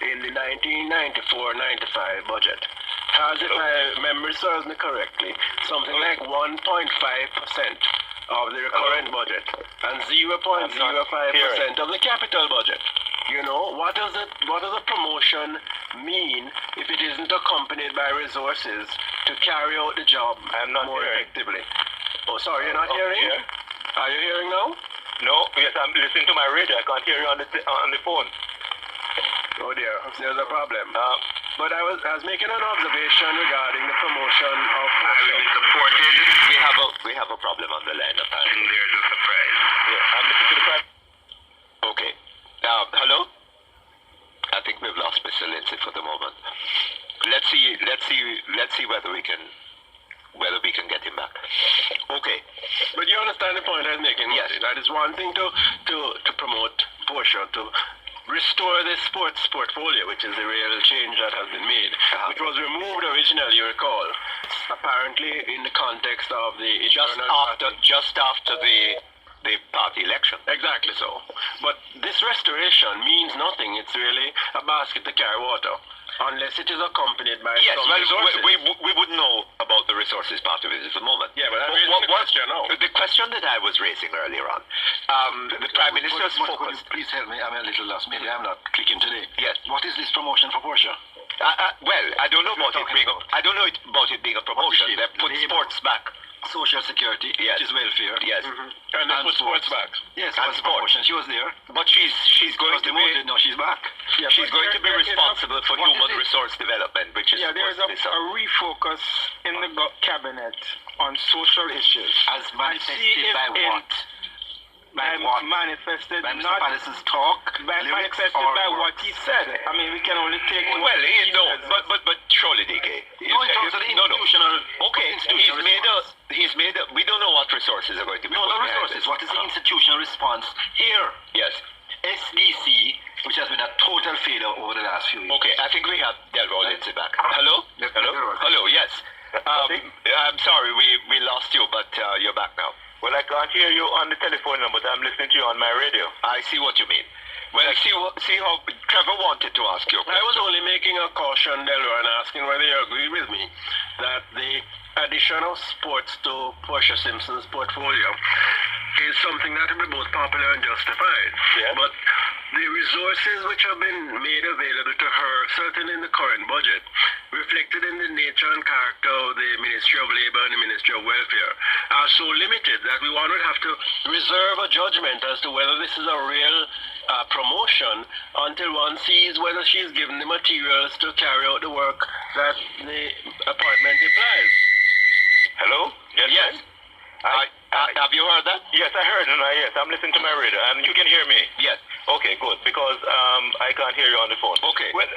Speaker 2: in the 1994-95 budget has, if my memory serves me correctly, something like 1.5% of the recurrent budget and 0.05% of the capital budget. You know, what does a promotion mean if it isn't accompanied by resources to carry out the job more effectively? Oh, sorry, you're not hearing?
Speaker 7: Yeah.
Speaker 2: Are you hearing now?
Speaker 7: No, yes, I'm listening to my radio. I can't hear you on the phone.
Speaker 2: Oh dear, there's a problem. But I was making an observation regarding the promotion of
Speaker 8: supported. We have a problem on the line. And there's a surprise.
Speaker 7: Yeah, I'm listening to the prime.
Speaker 8: Okay. Hello? I think we've lost Mr. Lindsay for the moment. Let's see whether we can get him back. Okay.
Speaker 2: But you understand the point I was making?
Speaker 8: Yes.
Speaker 2: That is one thing to promote Porsche, to restore the sports portfolio, which is the real change that has been made, which was removed originally, you recall, apparently in the context of the
Speaker 8: just after the party election.
Speaker 2: Exactly so. But this restoration means nothing. It's really a basket to carry water, unless it is accompanied by some resources.
Speaker 8: We wouldn't know about the resources part of it at the moment.
Speaker 2: Yeah, but
Speaker 8: the question that I was raising earlier on, the Prime Minister's focus.
Speaker 5: Please help me, I'm a little lost. Maybe I'm not clicking today.
Speaker 8: Yes.
Speaker 5: What is this promotion for Porsche?
Speaker 8: Well, I don't know about it being a promotion. They put sports back.
Speaker 5: Social security,
Speaker 8: yes.
Speaker 5: Which is welfare.
Speaker 8: Yes.
Speaker 4: And they put sports back.
Speaker 5: Yes,
Speaker 8: and
Speaker 5: was promotion. She was there.
Speaker 8: But she's going to be...
Speaker 5: No, she's back.
Speaker 3: Yeah,
Speaker 8: she's going to be responsible for human resource development, which is...
Speaker 3: Yeah, there's a refocus in the cabinet on social issues.
Speaker 5: As manifested by what?
Speaker 3: Manifested
Speaker 5: by Mr.
Speaker 3: not
Speaker 5: Patterson's talk,
Speaker 3: manifested by what he said. I mean, we can only take.
Speaker 8: Well, but surely, DK.
Speaker 5: No, in terms of the institutional.
Speaker 8: Okay, he's made a. We don't know what resources are going to be.
Speaker 5: No, not resources. What is the institutional response here?
Speaker 8: Yes.
Speaker 5: SDC, which has been a total failure over the last few years.
Speaker 8: Okay, I think we have Delroy Lindsay back. Hello. Hello. Yes. I'm sorry, we lost you, but you're back now.
Speaker 7: Well, I can't hear you on the telephone number, but I'm listening to you on my radio.
Speaker 8: I see what you mean. Well, see how Trevor wanted to ask you a question.
Speaker 4: I was only making a caution, Delroy, and asking whether you agree with me that the addition of sports to Portia Simpson's portfolio is something that will be both popular and justified.
Speaker 7: Yes.
Speaker 4: But the resources which have been made available to her, certainly in the current budget, reflected in the nature and character of the Ministry of Labour and the Ministry of Welfare, are so limited that we would have to reserve a judgment as to whether this is a real promotion until one sees whether she's given the materials to carry out the work that the appointment implies.
Speaker 7: Hello?
Speaker 8: Yes. Have you heard that?
Speaker 7: Yes, I heard, and yes, I'm listening to my radio, and you can hear me.
Speaker 8: Yes.
Speaker 7: Okay, good, because I can't hear you on the phone.
Speaker 8: Okay.
Speaker 7: Well,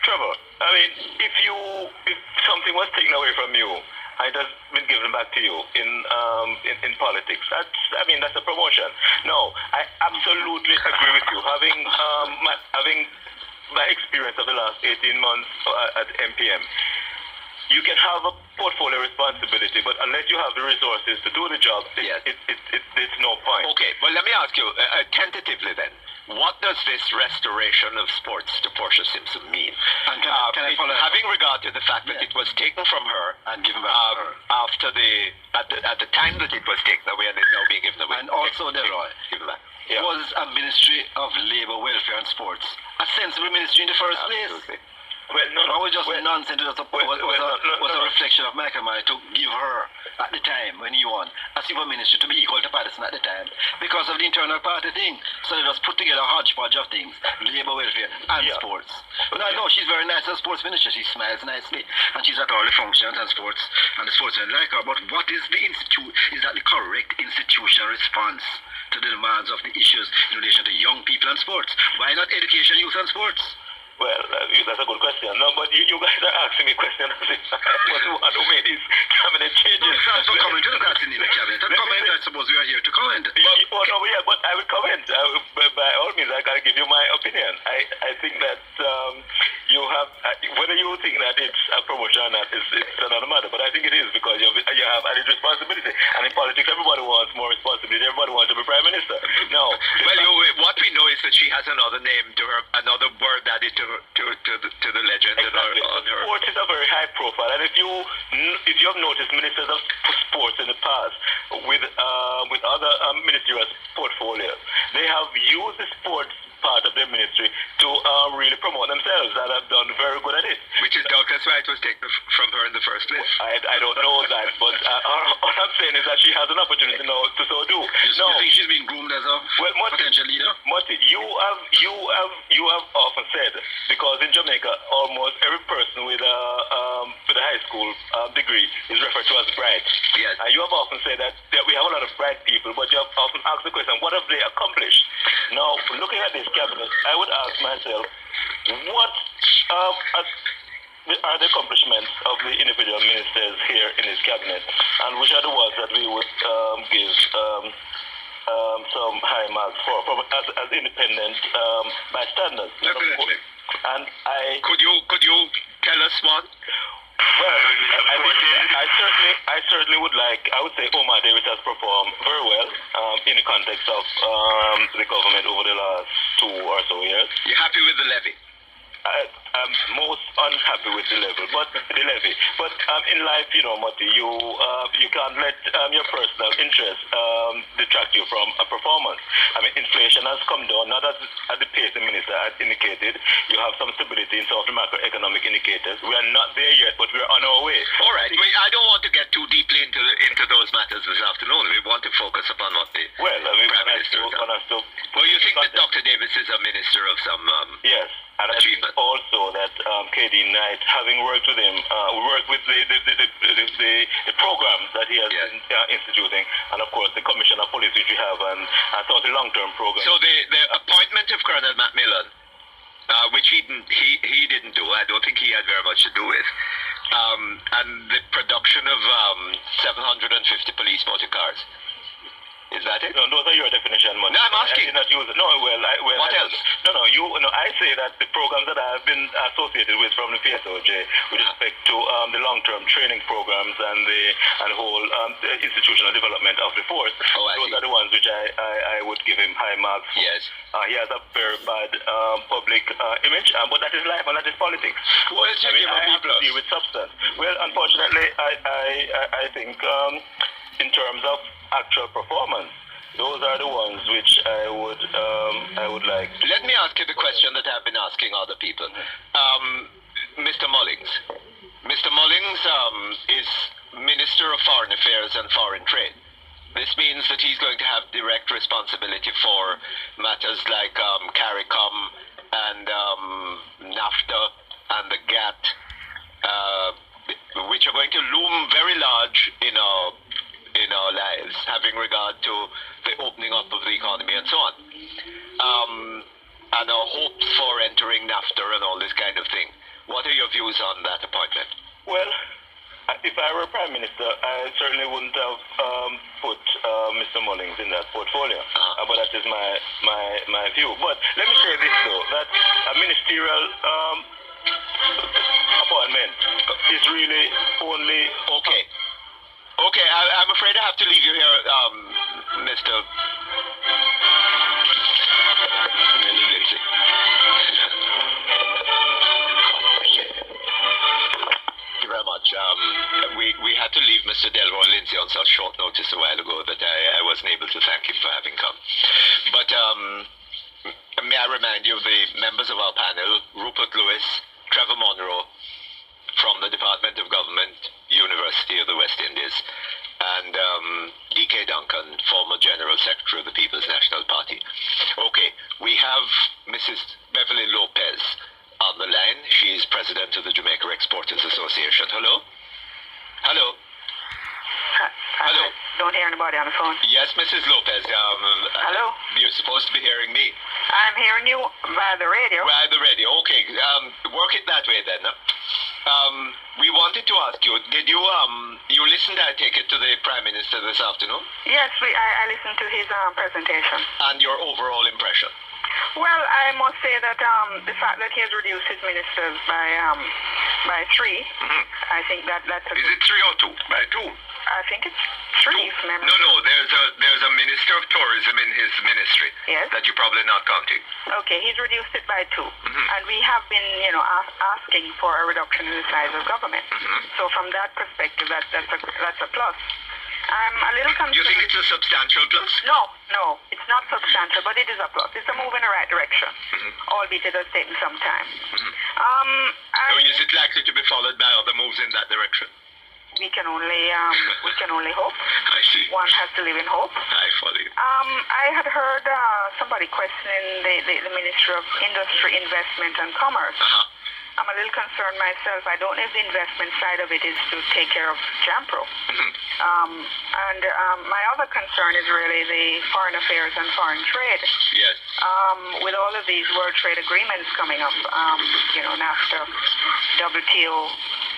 Speaker 7: Trevor, I mean, if something was taken away from you, and it has been given back to you in politics, that's a promotion. No, I absolutely agree with you. Having my experience of the last 18 months at MPM, you can have a portfolio responsibility, but unless you have the resources to do the job, it's no point.
Speaker 8: Okay, well, let me ask you, tentatively then, what does this restoration of sports to Portia Simpson mean?
Speaker 5: And can I follow
Speaker 8: having regard to the fact that it was taken from her
Speaker 5: and given back to her
Speaker 8: after at the time that it was taken away and it's now being given away.
Speaker 5: And also, Delroy, was a Ministry of Labour, Welfare and Sports a sensible ministry in the first place?
Speaker 7: Well, no,
Speaker 5: it was just nonsense. It was a reflection of Michael May to give her, at the time when he won, a super ministry to be equal to Patterson at the time because of the internal party thing. So they just put together a hodgepodge of things, labour, welfare and sports. But I know she's very nice as a sports minister. She smiles nicely and she's at all the functions and sports, and the sportsmen like her. But what is is that the correct institutional response to the demands of the issues in relation to young people and sports? Why not education, youth and sports?
Speaker 7: Well, that's a good question. No, but you guys are asking me questions as if I was the one who made these cabinet changes.
Speaker 5: No, it's not comment to the person in the cabinet. I suppose we are here to comment.
Speaker 7: But I will comment. By all means, I can give you my opinion. I think that you have, whether you think that it's a promotion or not, it's another matter. But I think it is because you have added responsibility. And in politics, everybody wants more responsibility. Everybody wants to be Prime Minister. No.
Speaker 8: Well, what we know is that she has another name to her, another word added to the legend.
Speaker 7: Exactly.
Speaker 8: On her.
Speaker 7: Sports is a very high profile, and if you have noticed, ministers of sports in the past with other ministerial portfolios, they have used the sports part of their ministry to really promote themselves, and have done very good at it.
Speaker 8: Which is doubtless why it was taken from her in the first place.
Speaker 7: I don't know that, but all I'm saying is that she has an opportunity now to so do.
Speaker 5: You think she's being groomed as a potential leader?
Speaker 7: Mutty, you have often said, because in Jamaica almost every person with a high school degree is referred to as bright.
Speaker 8: Yes.
Speaker 7: And you have often said that we have a lot of bright people, but you have often asked the question, what have they accomplished? Now, looking at this cabinet, I would ask myself, what are the accomplishments of the individual ministers here in this cabinet, and which are the ones that we would give some high marks for as independent bystanders?
Speaker 8: Definitely.
Speaker 7: And
Speaker 8: could you tell us one?
Speaker 7: Well, I certainly would like. I would say Omar Davis has performed very well in the context of the government over the last 2 or so years.
Speaker 8: You're happy with the levy?
Speaker 7: I'm most unhappy with the levy. But in life, Mutty, you can't let your personal interest detract you from a performance. I mean, inflation has come down, not at the pace the minister had indicated. You have some stability in some of the macroeconomic indicators. We are not there yet, but we are on our way.
Speaker 8: All right. I don't want to get too deeply into those matters this afternoon. We want to focus upon what the Prime Minister has done. Well, you think that Dr. Davis is a minister of some
Speaker 7: yes. And I think also that KD Knight, having worked with him, worked with the programs that he has been instituting, and of course the Commission of Police which we have, and some of the long-term programs.
Speaker 8: So the appointment of Colonel Macmillan, which he didn't do, I don't think he had very much to do with, and the production of 750 police motor cars. Is that it?
Speaker 7: No, those are your definition.
Speaker 8: No, I'm asking.
Speaker 7: What else? I say that the programs that I have been associated with from the PSOJ with respect to the long-term training programs and the whole institutional development of the force, those are the ones which I would give him high marks for.
Speaker 8: Yes.
Speaker 7: He has a very bad public image, but that is life and that is politics.
Speaker 8: Well,
Speaker 7: I have to deal with substance. Well, unfortunately, I think in terms of actual performance, those are the ones which I would like to.
Speaker 8: Let me ask you the question that I've been asking other people. Mr. Mullings. Mr. Mullings is Minister of Foreign Affairs and Foreign Trade. This means that he's going to have direct responsibility for matters like CARICOM and NAFTA and the GATT, which are going to loom very large in our lives, having regard to the opening up of the economy and so on. And our hopes for entering NAFTA and all this kind of thing. What are your views on that appointment?
Speaker 7: Well, if I were Prime Minister, I certainly wouldn't have put Mr. Mullings in that portfolio. But that is my view. But let me say this, though, that a ministerial appointment is really only...
Speaker 8: Okay, I'm afraid I have to leave you here, Mr. Lindsay. Thank you very much. We had to leave Mr. Delroy Lindsay on such short notice a while ago that I wasn't able to thank him for having come. But may I remind you of the members of our panel, Rupert Lewis, Trevor Monroe, from the Department of Government, University of the West Indies, and D.K. Duncan, former General Secretary of the People's National Party. Okay, we have Mrs. Beverley Lopez on the line. She is President of the Jamaica Exporters Association. Hello? Hello? Hello?
Speaker 9: I don't hear anybody on the phone.
Speaker 8: Yes, Mrs. Lopez.
Speaker 9: Hello?
Speaker 8: You're supposed to be hearing me.
Speaker 9: I'm hearing you via the radio.
Speaker 8: Via the radio, okay. Work it that way then. We wanted to ask you, did you listened, I take it, to the Prime Minister this afternoon?
Speaker 9: Yes, I listened to his presentation.
Speaker 8: And your overall impression?
Speaker 9: Well, I must say that the fact that he has reduced his ministers by 3, I think that's a...
Speaker 8: Is it 3 or 2? By 2?
Speaker 9: I think it's 3, if memory.
Speaker 8: No, there's a Minister of Tourism in his ministry.
Speaker 9: Yes.
Speaker 8: That you're probably not counting.
Speaker 9: Okay, he's reduced it by 2. And we have been, asking for a reduction in the size of government. So from that perspective, that's a plus. I'm a little concerned.
Speaker 8: You think it's a substantial plus?
Speaker 9: No, it's not substantial, but it is a plus. It's a move in the right direction, albeit it has taken some time.
Speaker 8: So is it likely to be followed by other moves in that direction?
Speaker 9: We can only hope.
Speaker 8: I see.
Speaker 9: One has to live in hope.
Speaker 8: I follow you.
Speaker 9: I had heard somebody questioning the Ministry of Industry, Investment and Commerce. I'm a little concerned myself. I don't know if the investment side of it is to take care of JAMPRO. And my other concern is really the foreign affairs and foreign trade.
Speaker 8: Yes.
Speaker 9: With all of these world trade agreements coming up, NAFTA, WTO,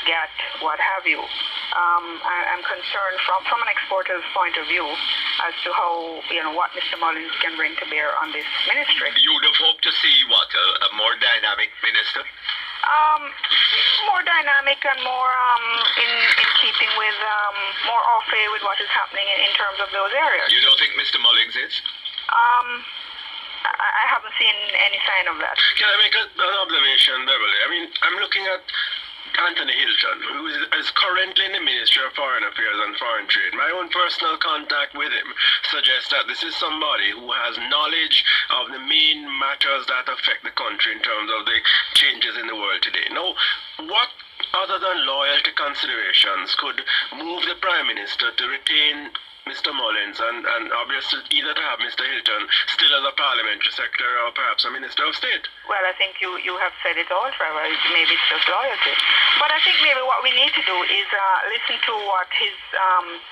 Speaker 9: GATT, what have you. I'm concerned from an exporter's point of view as to how, what Mr. Mullings can bring to bear on this ministry.
Speaker 8: You would have hoped to see what, a more dynamic minister?
Speaker 9: More dynamic and more in keeping with more au fait with what is happening in terms of those areas.
Speaker 8: You don't think Mr. Mullings is?
Speaker 9: I haven't seen any sign of that.
Speaker 4: Can I make an observation, Beverley? I mean, I'm looking at Anthony Hilton, who is currently in the Ministry of Foreign Affairs and Foreign Trade. My own personal contact with him suggests that this is somebody who has knowledge of the main matters that affect the country in terms of the changes in the world today. Now, what other than loyalty considerations could move the Prime Minister to retain Mr. Mullins and obviously either to have Mr. Hilton still as a parliamentary secretary or perhaps a Minister of State?
Speaker 9: Well, I think you have said it all, Trevor. Maybe it's just loyalty. But I think maybe what we need to do is listen to what his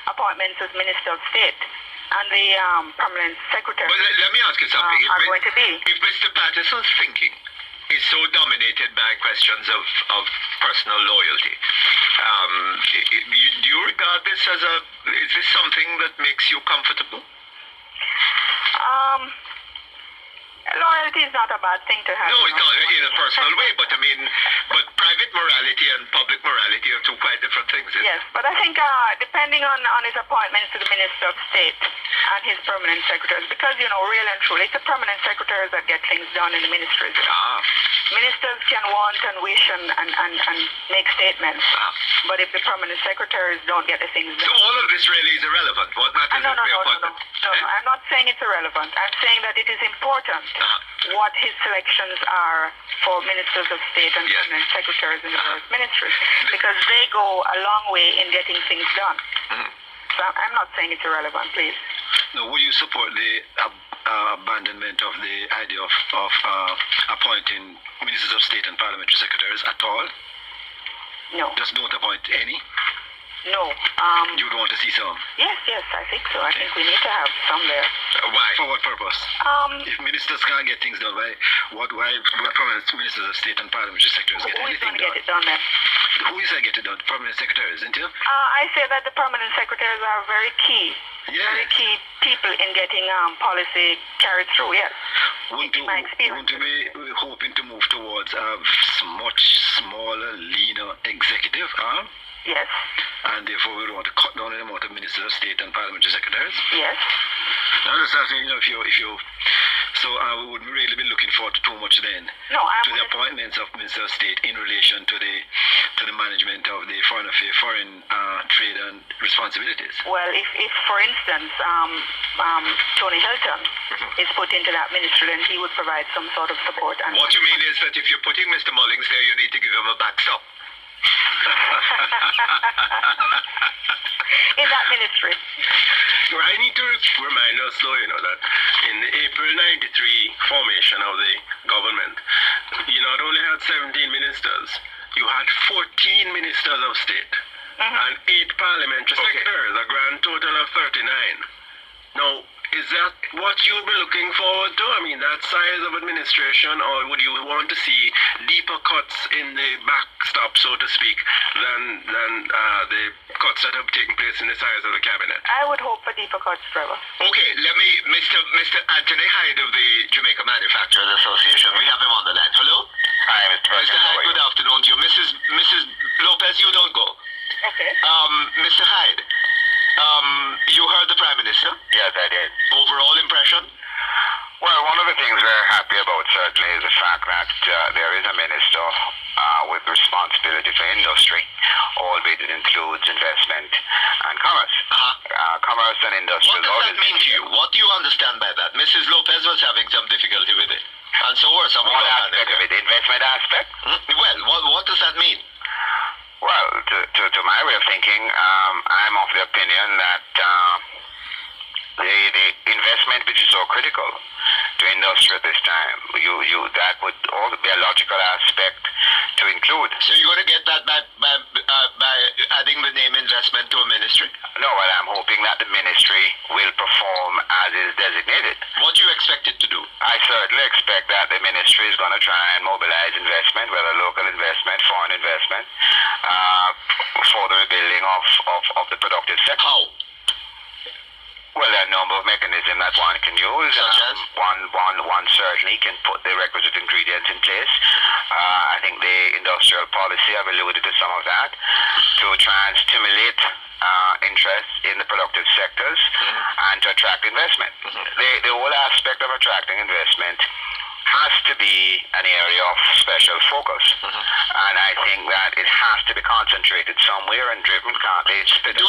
Speaker 9: appointments as Minister of State and the permanent secretary
Speaker 8: let me ask you something.
Speaker 9: Are going to be.
Speaker 8: If Mr. Patterson's thinking is so dominated by questions of personal loyalty, do you regard this as is this something that makes you comfortable?
Speaker 9: Loyalty is not a bad thing to have.
Speaker 8: No, it's not in a personal way, but I mean, but private morality and public morality are two quite different things.
Speaker 9: Yes, but I think depending on his appointments to the Minister of State and his permanent secretaries, because, real and truly, it's the permanent secretaries that get things done in the ministries. Ministers can want and wish and make statements, but if the permanent secretaries don't get the things done...
Speaker 8: So all of this really is irrelevant? What matters
Speaker 9: No,
Speaker 8: is the appointment?
Speaker 9: No, I'm not saying it's irrelevant. I'm saying that it is important what his selections are for ministers of state and permanent secretaries in the various ministries, because they go a long way in getting things done. So I'm not saying it's irrelevant, please.
Speaker 5: Now, would you support the abandonment of the idea of appointing ministers of state and parliamentary secretaries at all?
Speaker 9: No.
Speaker 5: Just don't appoint any?
Speaker 9: No.
Speaker 5: You'd want to see some?
Speaker 9: Yes, I think so. I think we need to have some there.
Speaker 5: Why? For what purpose? If ministers can't get things done, why permanent ministers of state and parliamentary secretaries get anything done?
Speaker 9: Who is going to get it done then?
Speaker 5: Who is going to get it done? Permanent secretaries, isn't it?
Speaker 9: I say that the permanent secretaries are very key.
Speaker 5: Yes.
Speaker 9: Very key people in getting policy carried through, yes. My experience.
Speaker 5: Wouldn't we be hoping to move towards a much smaller, leaner executive arm?
Speaker 9: Yes.
Speaker 5: And therefore we would want to cut down the amount of ministers of state and parliamentary secretaries?
Speaker 9: Yes.
Speaker 5: Now, I'm just asking, so we wouldn't really be looking forward to too much then to the appointments of ministers of state in relation to the management of the foreign trade and responsibilities.
Speaker 9: Well, if for instance, Tony Hilton is put into that ministry, then he would provide some sort of support. And
Speaker 8: what you mean is that if you're putting Mr. Mullins there, you need to give him a backstop.
Speaker 9: In that ministry.
Speaker 4: I need to remind us, though, that in the April 93 formation of the government, you not only had 17 ministers, you had 14 ministers of state and 8 parliamentary secretaries, a grand total of 39. Now, is that what you'd be looking forward to? I mean, that size of administration, or would you want to see deeper cuts in the backstop, so to speak, than the cuts that have taken place in the size of the cabinet?
Speaker 9: I would hope for deeper cuts, Trevor.
Speaker 8: Okay, let me, Mr. Anthony Hyde of the Jamaica Manufacturers Association, we have him on the line. Hello?
Speaker 10: Hi, Mr. President.
Speaker 8: Mr. Hyde, good afternoon to you. Mrs. Lopez, you don't go.
Speaker 9: Okay.
Speaker 8: Mr. Hyde, you heard the Prime Minister?
Speaker 10: Yes, I did.
Speaker 8: Overall impression?
Speaker 10: Well, one of the things we're happy about certainly is the fact that there is a minister with responsibility for industry, albeit it includes investment and commerce. Commerce and industry.
Speaker 8: What does that mean to you? What do you understand by that? Mrs. Lopez was having some difficulty with it. And so were some
Speaker 10: other aspect of it, the investment aspect?
Speaker 8: Well, what does that mean?
Speaker 10: Well, to my way of thinking, I'm of the opinion that the investment which is so critical to industry at this time, that would also be a logical aspect to include.
Speaker 8: So you're going to get that by adding the name investment to a ministry?
Speaker 10: No, well, I'm hoping that the ministry will perform as is designated.
Speaker 8: What do you expect it to do?
Speaker 10: I certainly expect that the ministry is going to try and mobilize investment, whether local investment, foreign investment, for the rebuilding of the productive sector.
Speaker 8: How?
Speaker 10: Well, there are number of mechanisms that one can use.
Speaker 8: Such as?
Speaker 10: One certainly can put the requisite ingredients in place. I think the industrial policy, I've alluded to some of that, to try and stimulate interest in the productive sectors and to attract investment. The whole aspect of attracting investment has to be an area of special focus. And I think that it has to be concentrated somewhere and driven. Can't they split